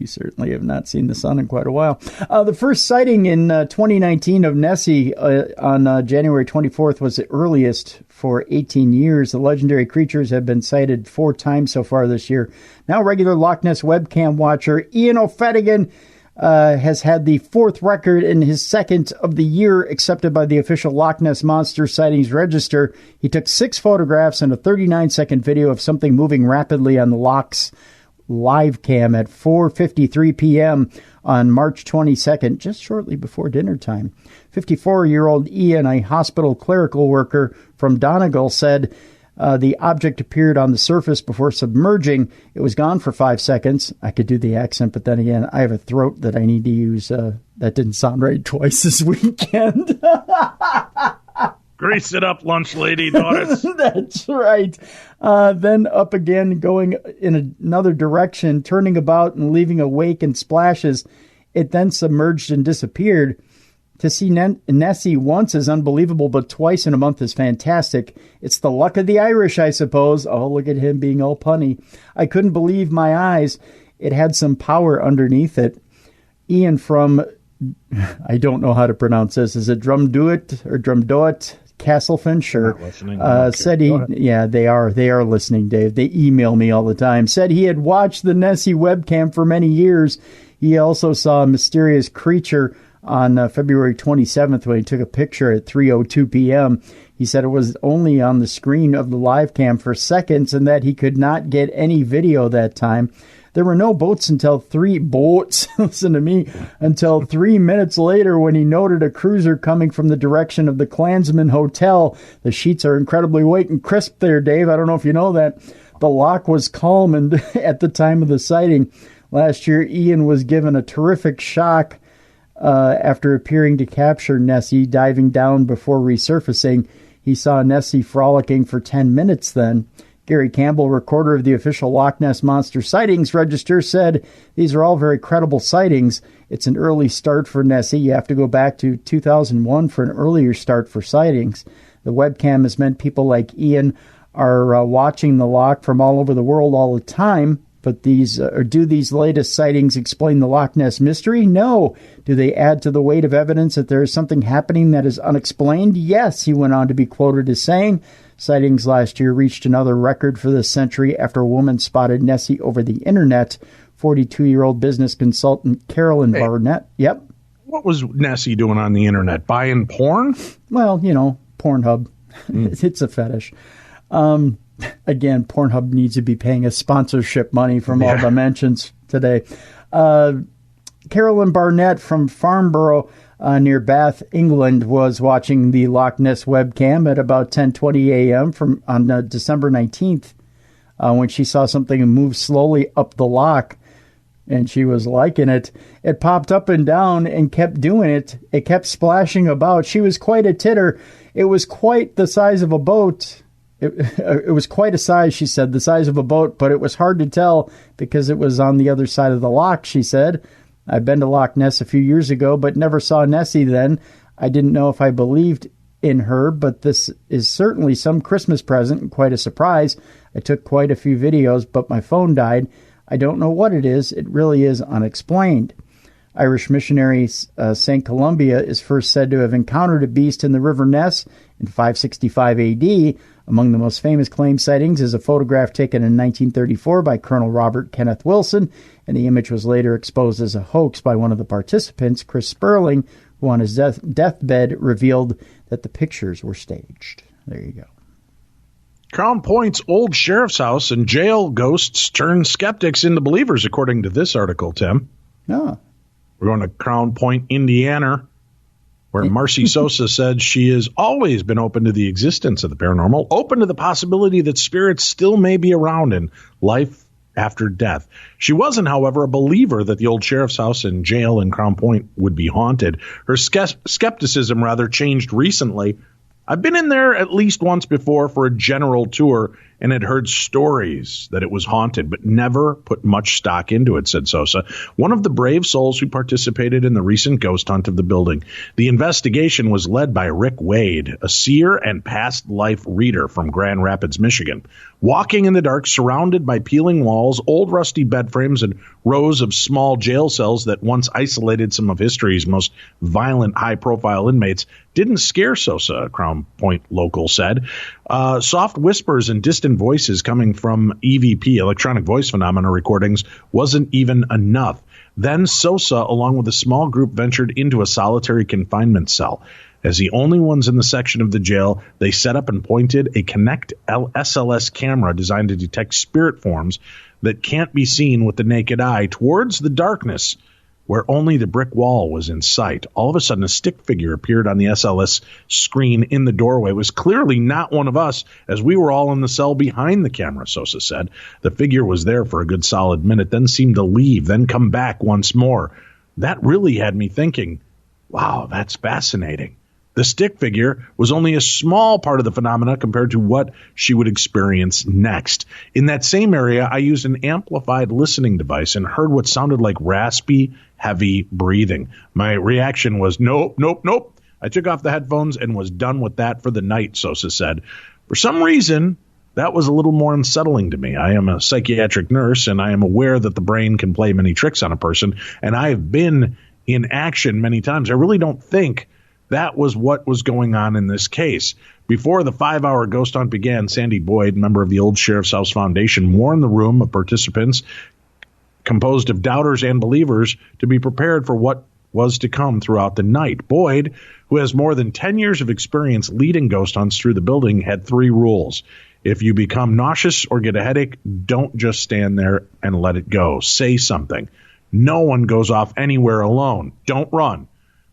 certainly have not seen the sun in quite a while. The first sighting in 2019 of Nessie on January 24th was the earliest for 18 years. The legendary creatures have been sighted 4 times so far this year. Now regular Loch Ness webcam watcher Ian O'Fedigan has had the fourth record and his second of the year accepted by the official Loch Ness Monster Sightings Register. He took 6 photographs and a 39-second video of something moving rapidly on the Loch's live cam at 4:53 p.m. on March 22nd, just shortly before dinner time. 54-year-old Ian, a hospital clerical worker from Donegal, said the object appeared on the surface before submerging. It was gone for 5 seconds. I could do the accent, but then again, I have a throat that I need to use. That didn't sound right twice this weekend. Grease it up, lunch lady, Doris. That's right. Then up again, going in another direction, turning about and leaving a wake and splashes. It then submerged and disappeared. To see Nessie once is unbelievable, but twice in a month is fantastic. It's the luck of the Irish, I suppose. Oh, look at him being all punny. I couldn't believe my eyes. It had some power underneath it. Ian from, I don't know how to pronounce this. Is it Drumduit or Drumdoit? Castlefinch, said they are listening, Dave. They email me all the time. Said he had watched the Nessie webcam for many years. He also saw a mysterious creature on February 27th when he took a picture at 3:02 p.m. He said it was only on the screen of the live cam for seconds and that he could not get any video that time. There were no boats until 3 minutes later when he noted a cruiser coming from the direction of the Klansman Hotel. The sheets are incredibly white and crisp there, Dave. I don't know if you know that. The loch was calm and at the time of the sighting. Last year, Ian was given a terrific shock after appearing to capture Nessie, diving down before resurfacing. He saw Nessie frolicking for 10 minutes then. Gary Campbell, recorder of the official Loch Ness Monster Sightings Register, said, "These are all very credible sightings. It's an early start for Nessie. You have to go back to 2001 for an earlier start for sightings. The webcam has meant people like Ian are watching the loch from all over the world all the time. But do these latest sightings explain the Loch Ness mystery? No. Do they add to the weight of evidence that there is something happening that is unexplained? Yes," he went on to be quoted as saying. Sightings last year reached another record for this century after a woman spotted Nessie over the internet. 42-year-old business consultant Carolyn Barnett. Yep. What was Nessie doing on the internet? Buying porn? Well, Pornhub. It's a fetish. Again, Pornhub needs to be paying us sponsorship money from all the mentions today. Carolyn Barnett from Farnborough near Bath, England, was watching the Loch Ness webcam at about 10:20 a.m. on December 19th when she saw something move slowly up the loch, and she was liking it. It popped up and down and kept doing it. It kept splashing about. She was quite a titter. It was quite the size of a boat. It was quite a size, she said, the size of a boat, but it was hard to tell because it was on the other side of the loch, she said. I've been to Loch Ness a few years ago, but never saw Nessie then. I didn't know if I believed in her, but this is certainly some Christmas present and quite a surprise. I took quite a few videos, but my phone died. I don't know what it is. It really is unexplained. Irish missionary St. Columba is first said to have encountered a beast in the River Ness in 565 AD. Among the most famous claimed sightings is a photograph taken in 1934 by Colonel Robert Kenneth Wilson, and the image was later exposed as a hoax by one of the participants, Chris Sperling, who on his deathbed revealed that the pictures were staged. There you go. Crown Point's old sheriff's house and jail ghosts turn skeptics into believers, according to this article, Tim. Oh. We're going to Crown Point, Indiana, where Marcy Sosa said she has always been open to the existence of the paranormal, open to the possibility that spirits still may be around in life after death. She wasn't, however, a believer that the old sheriff's house and jail in Crown Point would be haunted. Her skepticism, rather, changed recently. I've been in there at least once before for a general tour and had heard stories that it was haunted, but never put much stock into it, said Sosa, one of the brave souls who participated in the recent ghost hunt of the building. The investigation was led by Rick Wade, a seer and past life reader from Grand Rapids, Michigan. Walking in the dark, surrounded by peeling walls, old rusty bed frames, and rows of small jail cells that once isolated some of history's most violent, high-profile inmates, didn't scare Sosa, a Crown Point local said. Soft whispers and distant voices coming from EVP, electronic voice phenomena recordings, wasn't even enough. Then Sosa, along with a small group, ventured into a solitary confinement cell. As the only ones in the section of the jail, they set up and pointed a Kinect SLS camera designed to detect spirit forms that can't be seen with the naked eye towards the darkness where only the brick wall was in sight. All of a sudden, a stick figure appeared on the SLS screen in the doorway. It was clearly not one of us, as we were all in the cell behind the camera, Sosa said. The figure was there for a good solid minute, then seemed to leave, then come back once more. That really had me thinking, wow, that's fascinating. The stick figure was only a small part of the phenomena compared to what she would experience next. In that same area, I used an amplified listening device and heard what sounded like raspy, heavy breathing. My reaction was, nope, nope, nope. I took off the headphones and was done with that for the night, Sosa said. For some reason, that was a little more unsettling to me. I am a psychiatric nurse, and I am aware that the brain can play many tricks on a person, and I have been in action many times. I really don't think that was what was going on in this case. Before the 5-hour ghost hunt began, Sandy Boyd, member of the Old Sheriff's House Foundation, warned the room of participants composed of doubters and believers to be prepared for what was to come throughout the night. Boyd, who has more than 10 years of experience leading ghost hunts through the building, had 3 rules. If you become nauseous or get a headache, don't just stand there and let it go. Say something. No one goes off anywhere alone. Don't run.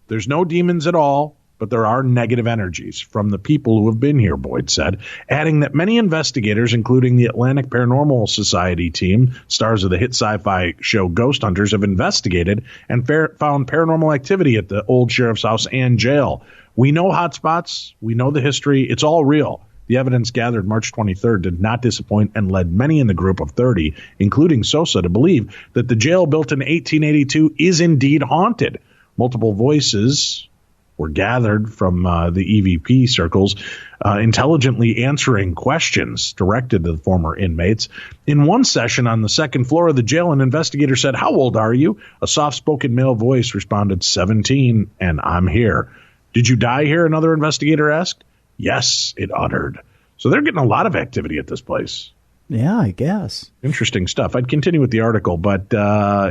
There's no demons at all, but there are negative energies from the people who have been here, Boyd said, adding that many investigators, including the Atlantic Paranormal Society team, stars of the hit sci-fi show Ghost Hunters, have investigated and found paranormal activity at the old sheriff's house and jail. We know hotspots. We know the history. It's all real. The evidence gathered March 23rd did not disappoint and led many in the group of 30, including Sosa, to believe that the jail built in 1882 is indeed haunted. Multiple voices were gathered from the EVP circles, intelligently answering questions directed to the former inmates. In one session on the second floor of the jail, an investigator said, "How old are you?" A soft-spoken male voice responded, 17, and I'm here. "Did you die here?" another investigator asked. "Yes," it uttered. So they're getting a lot of activity at this place. Yeah, I guess. Interesting stuff. I'd continue with the article, but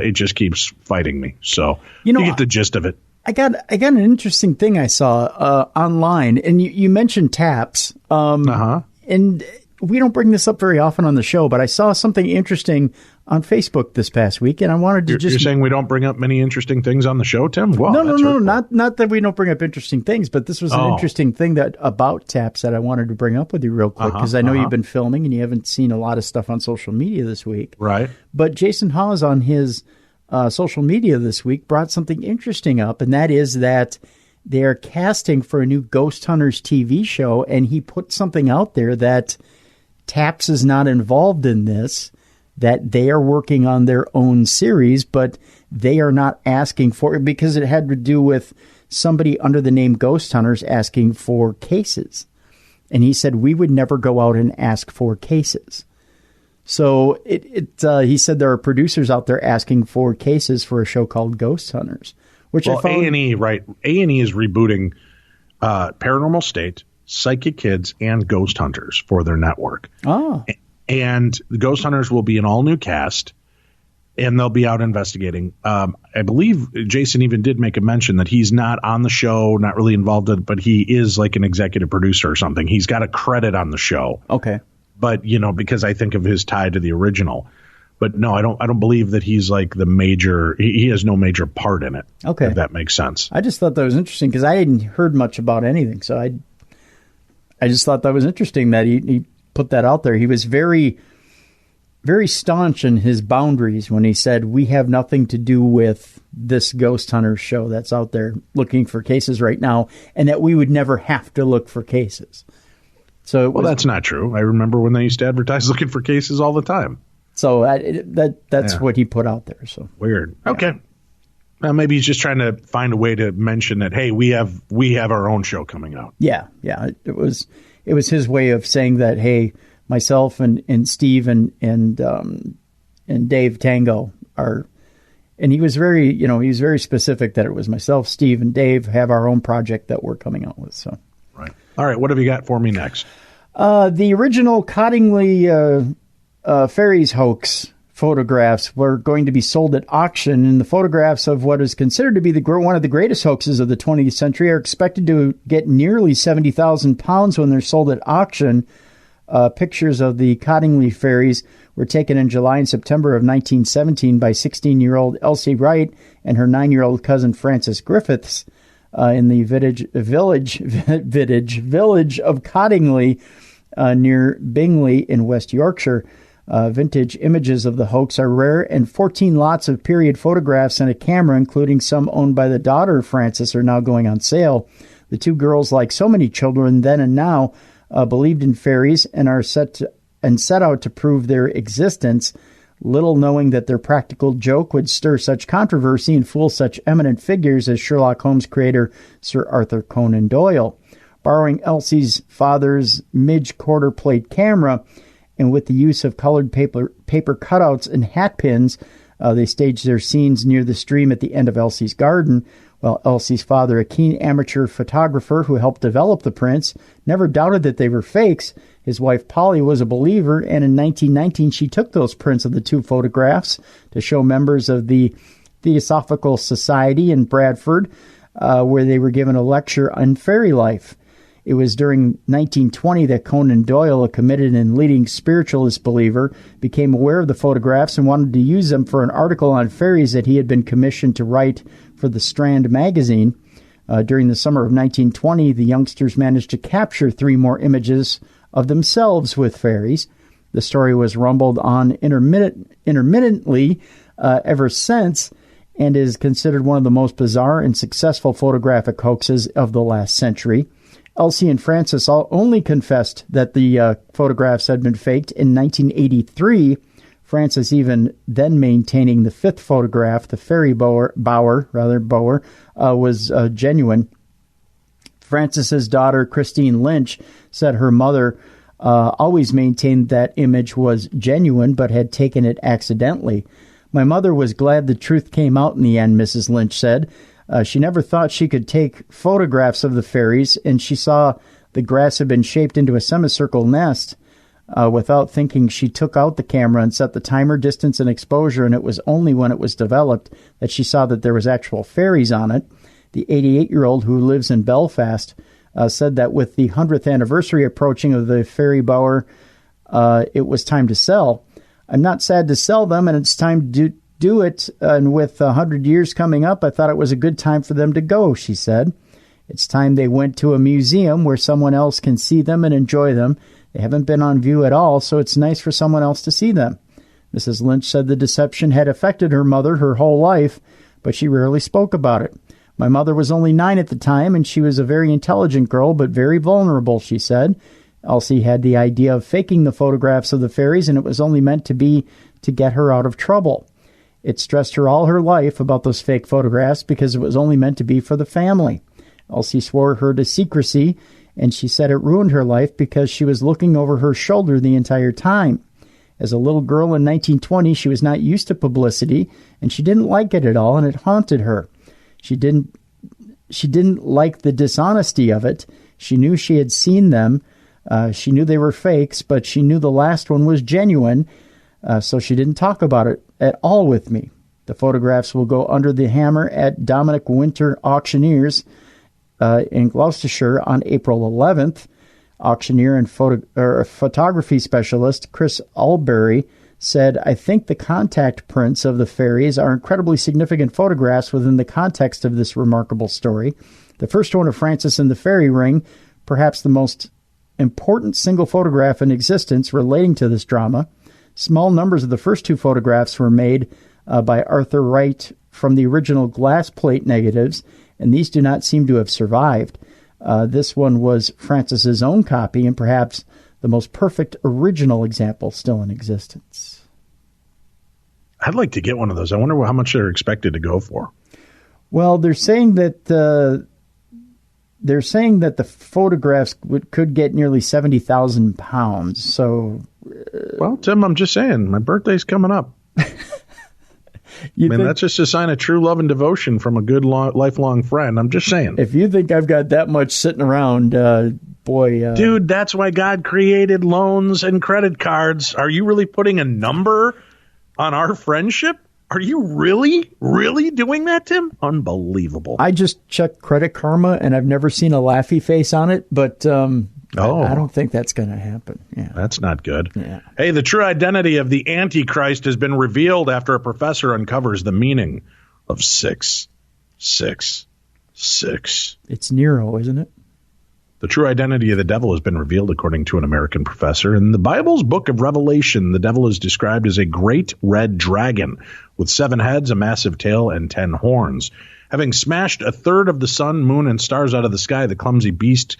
it just keeps fighting me. So you get the gist of it. I got an interesting thing I saw online, and you mentioned taps. And we don't bring this up very often on the show, but I saw something interesting on Facebook this past week, and I wanted to You're saying we don't bring up many interesting things on the show, Tim? Well, no, not that we don't bring up interesting things, but this was an interesting thing about taps that I wanted to bring up with you real quick, because I know you've been filming and you haven't seen a lot of stuff on social media this week. Right. But Jason Hawes on his social media this week brought something interesting up, and that is that they're casting for a new Ghost Hunters TV show, and he put something out there that Taps is not involved in this, that they are working on their own series, but they are not asking for it because it had to do with somebody under the name Ghost Hunters asking for cases. And he said, we would never go out and ask for cases. So he said there are producers out there asking for cases for a show called Ghost Hunters, which I found... A&E, right? A&E is rebooting Paranormal State, Psychic Kids, and Ghost Hunters for their network. Oh. And the Ghost Hunters will be an all-new cast, and they'll be out investigating. I believe Jason even did make a mention that he's not on the show, not really involved in it, but he is like an executive producer or something. He's got a credit on the show. Okay. But, because I think of his tie to the original. But no, I don't believe that he's like the major, he has no major part in it. Okay. If that makes sense. I just thought that was interesting because I hadn't heard much about anything. So I just thought that was interesting that he put that out there. He was very, very staunch in his boundaries when he said, we have nothing to do with this Ghost Hunters show that's out there looking for cases right now, and that we would never have to look for cases. So that's not true. I remember when they used to advertise looking for cases all the time. So that's what he put out there. So weird. Okay. Well, maybe he's just trying to find a way to mention that, hey, we have our own show coming out. Yeah. It was his way of saying that, hey, myself and Steve and Dave Tango are, and he was very specific that it was myself, Steve, and Dave have our own project that we're coming out with. So. Right. All right. What have you got for me next? The original Cottingley Fairies hoax photographs were going to be sold at auction, and the photographs of what is considered to be one of the greatest hoaxes of the 20th century are expected to get nearly £70,000 when they're sold at auction. Pictures of the Cottingley Fairies were taken in July and September of 1917 by 16-year-old Elsie Wright and her 9-year-old cousin Frances Griffiths. In the village of Cottingley near Bingley in West Yorkshire. Vintage images of the hoax are rare, and 14 lots of period photographs and a camera, including some owned by the daughter of Frances, are now going on sale. The two girls, like so many children then and now, believed in fairies and are set out to prove their existence, little knowing that their practical joke would stir such controversy and fool such eminent figures as Sherlock Holmes creator Sir Arthur Conan Doyle. Borrowing Elsie's father's Midge quarter plate camera, and with the use of colored paper cutouts and hat pins, they staged their scenes near the stream at the end of Elsie's garden, while Elsie's father, a keen amateur photographer who helped develop the prints, never doubted that they were fakes. His wife, Polly, was a believer, and in 1919 she took those prints of the two photographs to show members of the Theosophical Society in Bradford, where they were given a lecture on fairy life. It was during 1920 that Conan Doyle, a committed and leading spiritualist believer, became aware of the photographs and wanted to use them for an article on fairies that he had been commissioned to write for the Strand magazine. During the summer of 1920, the youngsters managed to capture 3 more images of themselves with fairies. The story was rumbled on intermittently ever since, and is considered one of the most bizarre and successful photographic hoaxes of the last century. Elsie and Frances only confessed that the photographs had been faked in 1983, Frances even then maintaining the 5th photograph, the fairy bower, was genuine. Frances's daughter, Christine Lynch, said her mother always maintained that image was genuine but had taken it accidentally. My mother was glad the truth came out in the end, Mrs. Lynch said. She never thought she could take photographs of the fairies, and she saw the grass had been shaped into a semicircle nest. Without thinking, she took out the camera and set the timer, distance, and exposure, and it was only when it was developed that she saw that there was actual fairies on it. The 88-year-old who lives in Belfast said that with the 100th anniversary approaching of the fairy bower, it was time to sell. I'm not sad to sell them, and it's time to do it, and with 100 years coming up, I thought it was a good time for them to go, she said. It's time they went to a museum where someone else can see them and enjoy them. They haven't been on view at all, so it's nice for someone else to see them. Mrs. Lynch said the deception had affected her mother her whole life, but she rarely spoke about it. My mother was only 9 at the time, and she was a very intelligent girl, but very vulnerable, she said. Elsie had the idea of faking the photographs of the fairies, and it was only meant to be to get her out of trouble. It stressed her all her life about those fake photographs because it was only meant to be for the family. Elsie swore her to secrecy, and she said it ruined her life because she was looking over her shoulder the entire time. As a little girl in 1920, she was not used to publicity, and she didn't like it at all, and it haunted her. She didn't like the dishonesty of it. She knew she had seen them. She knew they were fakes, but she knew the last one was genuine, so she didn't talk about it at all with me. The photographs will go under the hammer at Dominic Winter Auctioneers in Gloucestershire on April 11th. Auctioneer and photography specialist Chris Albury said, "I think the contact prints of the fairies are incredibly significant photographs within the context of this remarkable story. The first one of Francis and the Fairy Ring, perhaps the most important single photograph in existence relating to this drama. Small numbers of the first two photographs were made by Arthur Wright from the original glass plate negatives, and these do not seem to have survived. This one was Francis's own copy and perhaps the most perfect original example still in existence." I'd like to get one of those. I wonder how much they're expected to go for. Well, they're saying that the photographs could get nearly 70,000 pounds. So, well, Tim, I'm just saying, my birthday's coming up. That's just a sign of true love and devotion from a good, lifelong friend. I'm just saying. If you think I've got that much sitting around, boy. Dude, that's why God created loans and credit cards. Are you really putting a number on our friendship? Are you really doing that, Tim? Unbelievable. I just checked Credit Karma, and I've never seen a laughy face on it, but I don't think that's going to happen. Yeah, that's not good. Yeah. Hey, the true identity of the Antichrist has been revealed after a professor uncovers the meaning of 666. It's Nero, isn't it? The true identity of the devil has been revealed, according to an American professor. In the Bible's book of Revelation, the devil is described as a great red dragon with 7 heads, a massive tail, and 10 horns. Having smashed a third of the sun, moon, and stars out of the sky, the clumsy beast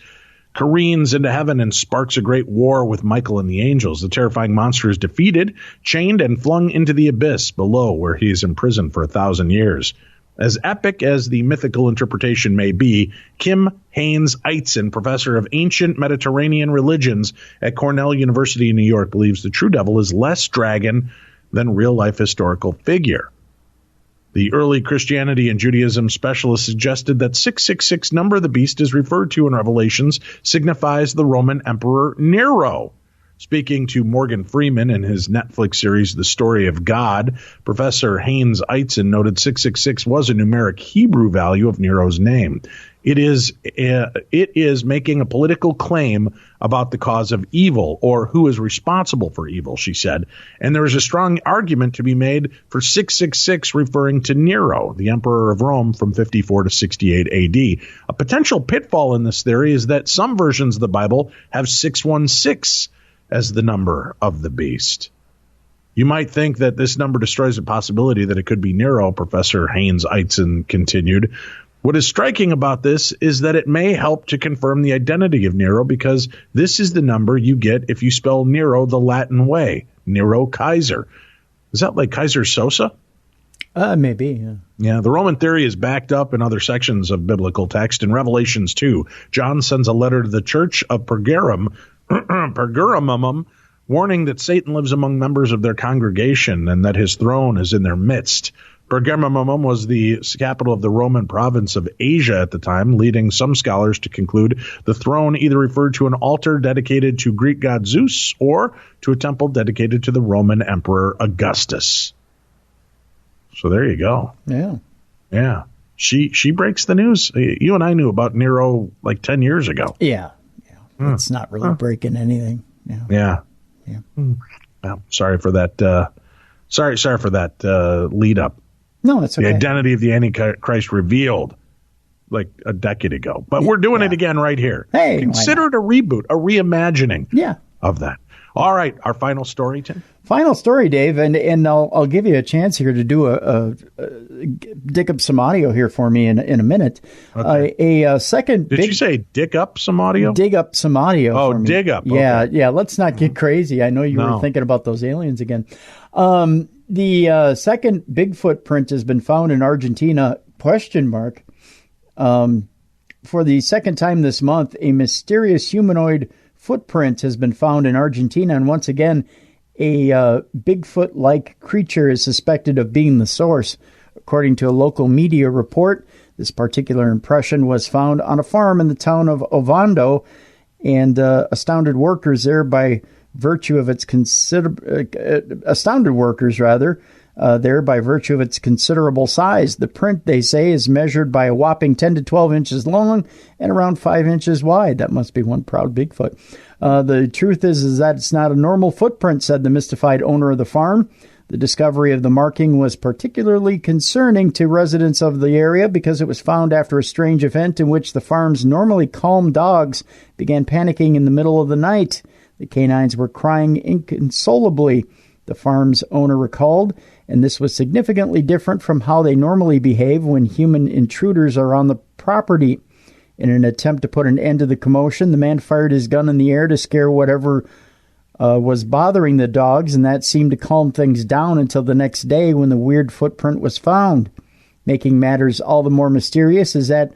careens into heaven and sparks a great war with Michael and the angels. The terrifying monster is defeated, chained, and flung into the abyss below, where he is imprisoned for 1,000 years. As epic as the mythical interpretation may be, Kim Haynes-Eitzen, professor of ancient Mediterranean religions at Cornell University in New York, believes the true devil is less dragon than real-life historical figure. The early Christianity and Judaism specialist suggested that 666 number the beast is referred to in Revelations signifies the Roman Emperor Nero. Speaking to Morgan Freeman in his Netflix series, The Story of God, Professor Haynes-Eitzen noted 666 was a numeric Hebrew value of Nero's name. It is making a political claim about the cause of evil or who is responsible for evil, she said. And there is a strong argument to be made for 666 referring to Nero, the emperor of Rome from 54 to 68 AD. A potential pitfall in this theory is that some versions of the Bible have 616 as the number of the beast. You might think that this number destroys the possibility that it could be Nero, Professor Haynes-Eitzen continued. What is striking about this is that it may help to confirm the identity of Nero, because this is the number you get if you spell Nero the Latin way, Nero Kaiser. Is that like Kaiser Sosa? Maybe, yeah. Yeah, the Roman theory is backed up in other sections of biblical text. In Revelations 2, John sends a letter to the church of Pergamum, warning that Satan lives among members of their congregation and that his throne is in their midst. Pergamum was the capital of the Roman province of Asia at the time, leading some scholars to conclude the throne either referred to an altar dedicated to Greek god Zeus or to a temple dedicated to the Roman Emperor Augustus. So there you go. Yeah. Yeah. She breaks the news. You and I knew about Nero like 10 years ago. Yeah. It's not really breaking anything. Yeah. Well, sorry for that. Sorry for that lead up. No, it's okay. The identity of the Antichrist revealed like a decade ago, but we're doing it again right here. Hey, consider it a reboot, a reimagining. Of that. All right, our final story, Tim. Final story, Dave, and I'll give you a chance here to do dig up some audio here for me in a minute. Okay. A second. Did you say dig up some audio? Dig up some audio. Oh, for me. dig up. Yeah, okay. yeah. Let's not get crazy. I know you were thinking about those aliens again. The second Bigfoot print has been found in Argentina? ? For the second time this month, a mysterious humanoid footprint has been found in Argentina, and once again, A Bigfoot-like creature is suspected of being the source. According to a local media report, this particular impression was found on a farm in the town of Ovando, and astounded workers there by virtue of its considerable size. The print, they say, is measured by a whopping 10 to 12 inches long and around 5 inches wide. That must be one proud Bigfoot. The truth is that it's not a normal footprint, said the mystified owner of the farm. The discovery of the marking was particularly concerning to residents of the area because it was found after a strange event in which the farm's normally calm dogs began panicking in the middle of the night. The canines were crying inconsolably, the farm's owner recalled, and this was significantly different from how they normally behave when human intruders are on the property. In an attempt to put an end to the commotion, the man fired his gun in the air to scare whatever was bothering the dogs, and that seemed to calm things down until the next day when the weird footprint was found. Making matters all the more mysterious is that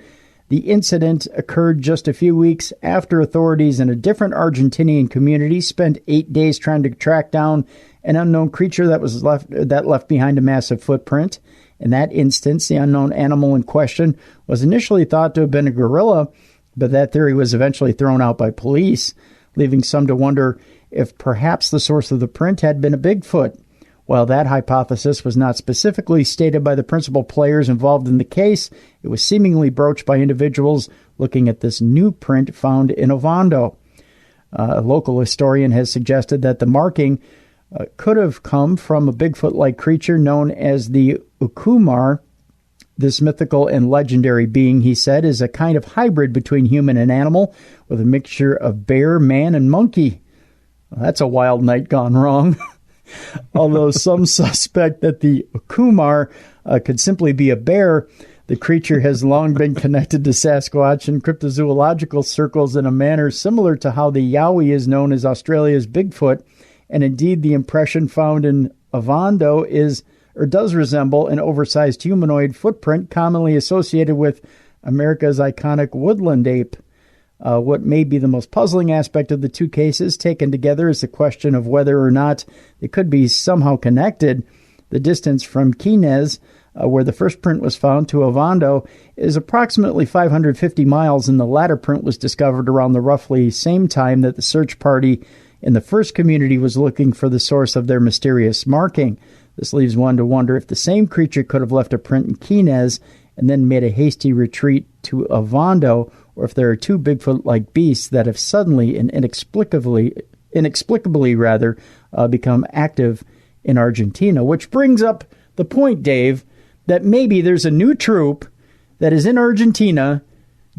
the incident occurred just a few weeks after authorities in a different Argentinian community spent 8 days trying to track down an unknown creature that left behind a massive footprint. In that instance, the unknown animal in question was initially thought to have been a gorilla, but that theory was eventually thrown out by police, leaving some to wonder if perhaps the source of the print had been a Bigfoot. While that hypothesis was not specifically stated by the principal players involved in the case, it was seemingly broached by individuals looking at this new print found in Ovando. A local historian has suggested that the marking could have come from a Bigfoot-like creature known as the Ukumar. This mythical and legendary being, he said, is a kind of hybrid between human and animal, with a mixture of bear, man, and monkey. Well, that's a wild night gone wrong. Although some suspect that the Ukumar could simply be a bear, the creature has long been connected to Sasquatch in cryptozoological circles in a manner similar to how the Yowie is known as Australia's Bigfoot, and indeed the impression found in Ovando does resemble an oversized humanoid footprint commonly associated with America's iconic woodland ape. What may be the most puzzling aspect of the two cases taken together is the question of whether or not they could be somehow connected. The distance from Quinez, where the first print was found, to Ovando is approximately 550 miles, and the latter print was discovered around the roughly same time that the search party in the first community was looking for the source of their mysterious marking. This leaves one to wonder if the same creature could have left a print in Quinez and then made a hasty retreat to Ovando, or if there are two Bigfoot-like beasts that have suddenly and inexplicably become active in Argentina. Which brings up the point, Dave, that maybe there's a new troupe that is in Argentina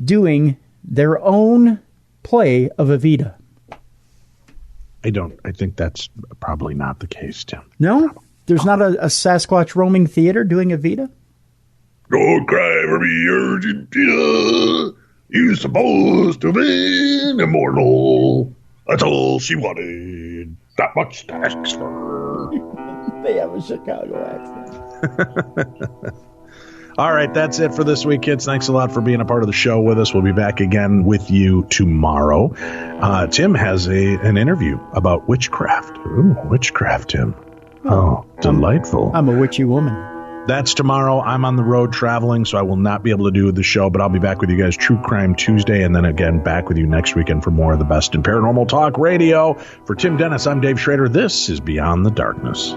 doing their own play of Evita. I think that's probably not the case, Tim. No? There's not a Sasquatch roaming theater doing Evita? Don't cry for me, Argentina. You're supposed to be immortal. That's all she wanted. That much to ask for. They have a Chicago accent. All right, that's it for this week, kids. Thanks a lot for being a part of the show with us. We'll be back again with you tomorrow. Tim has an interview about witchcraft. Ooh, witchcraft, Tim. Oh, delightful. I'm a witchy woman. That's tomorrow. I'm on the road traveling, so I will not be able to do the show, but I'll be back with you guys True Crime Tuesday, and then again back with you next weekend for more of the best in paranormal talk radio. For Tim Dennis, I'm Dave Schrader. This is Beyond the Darkness.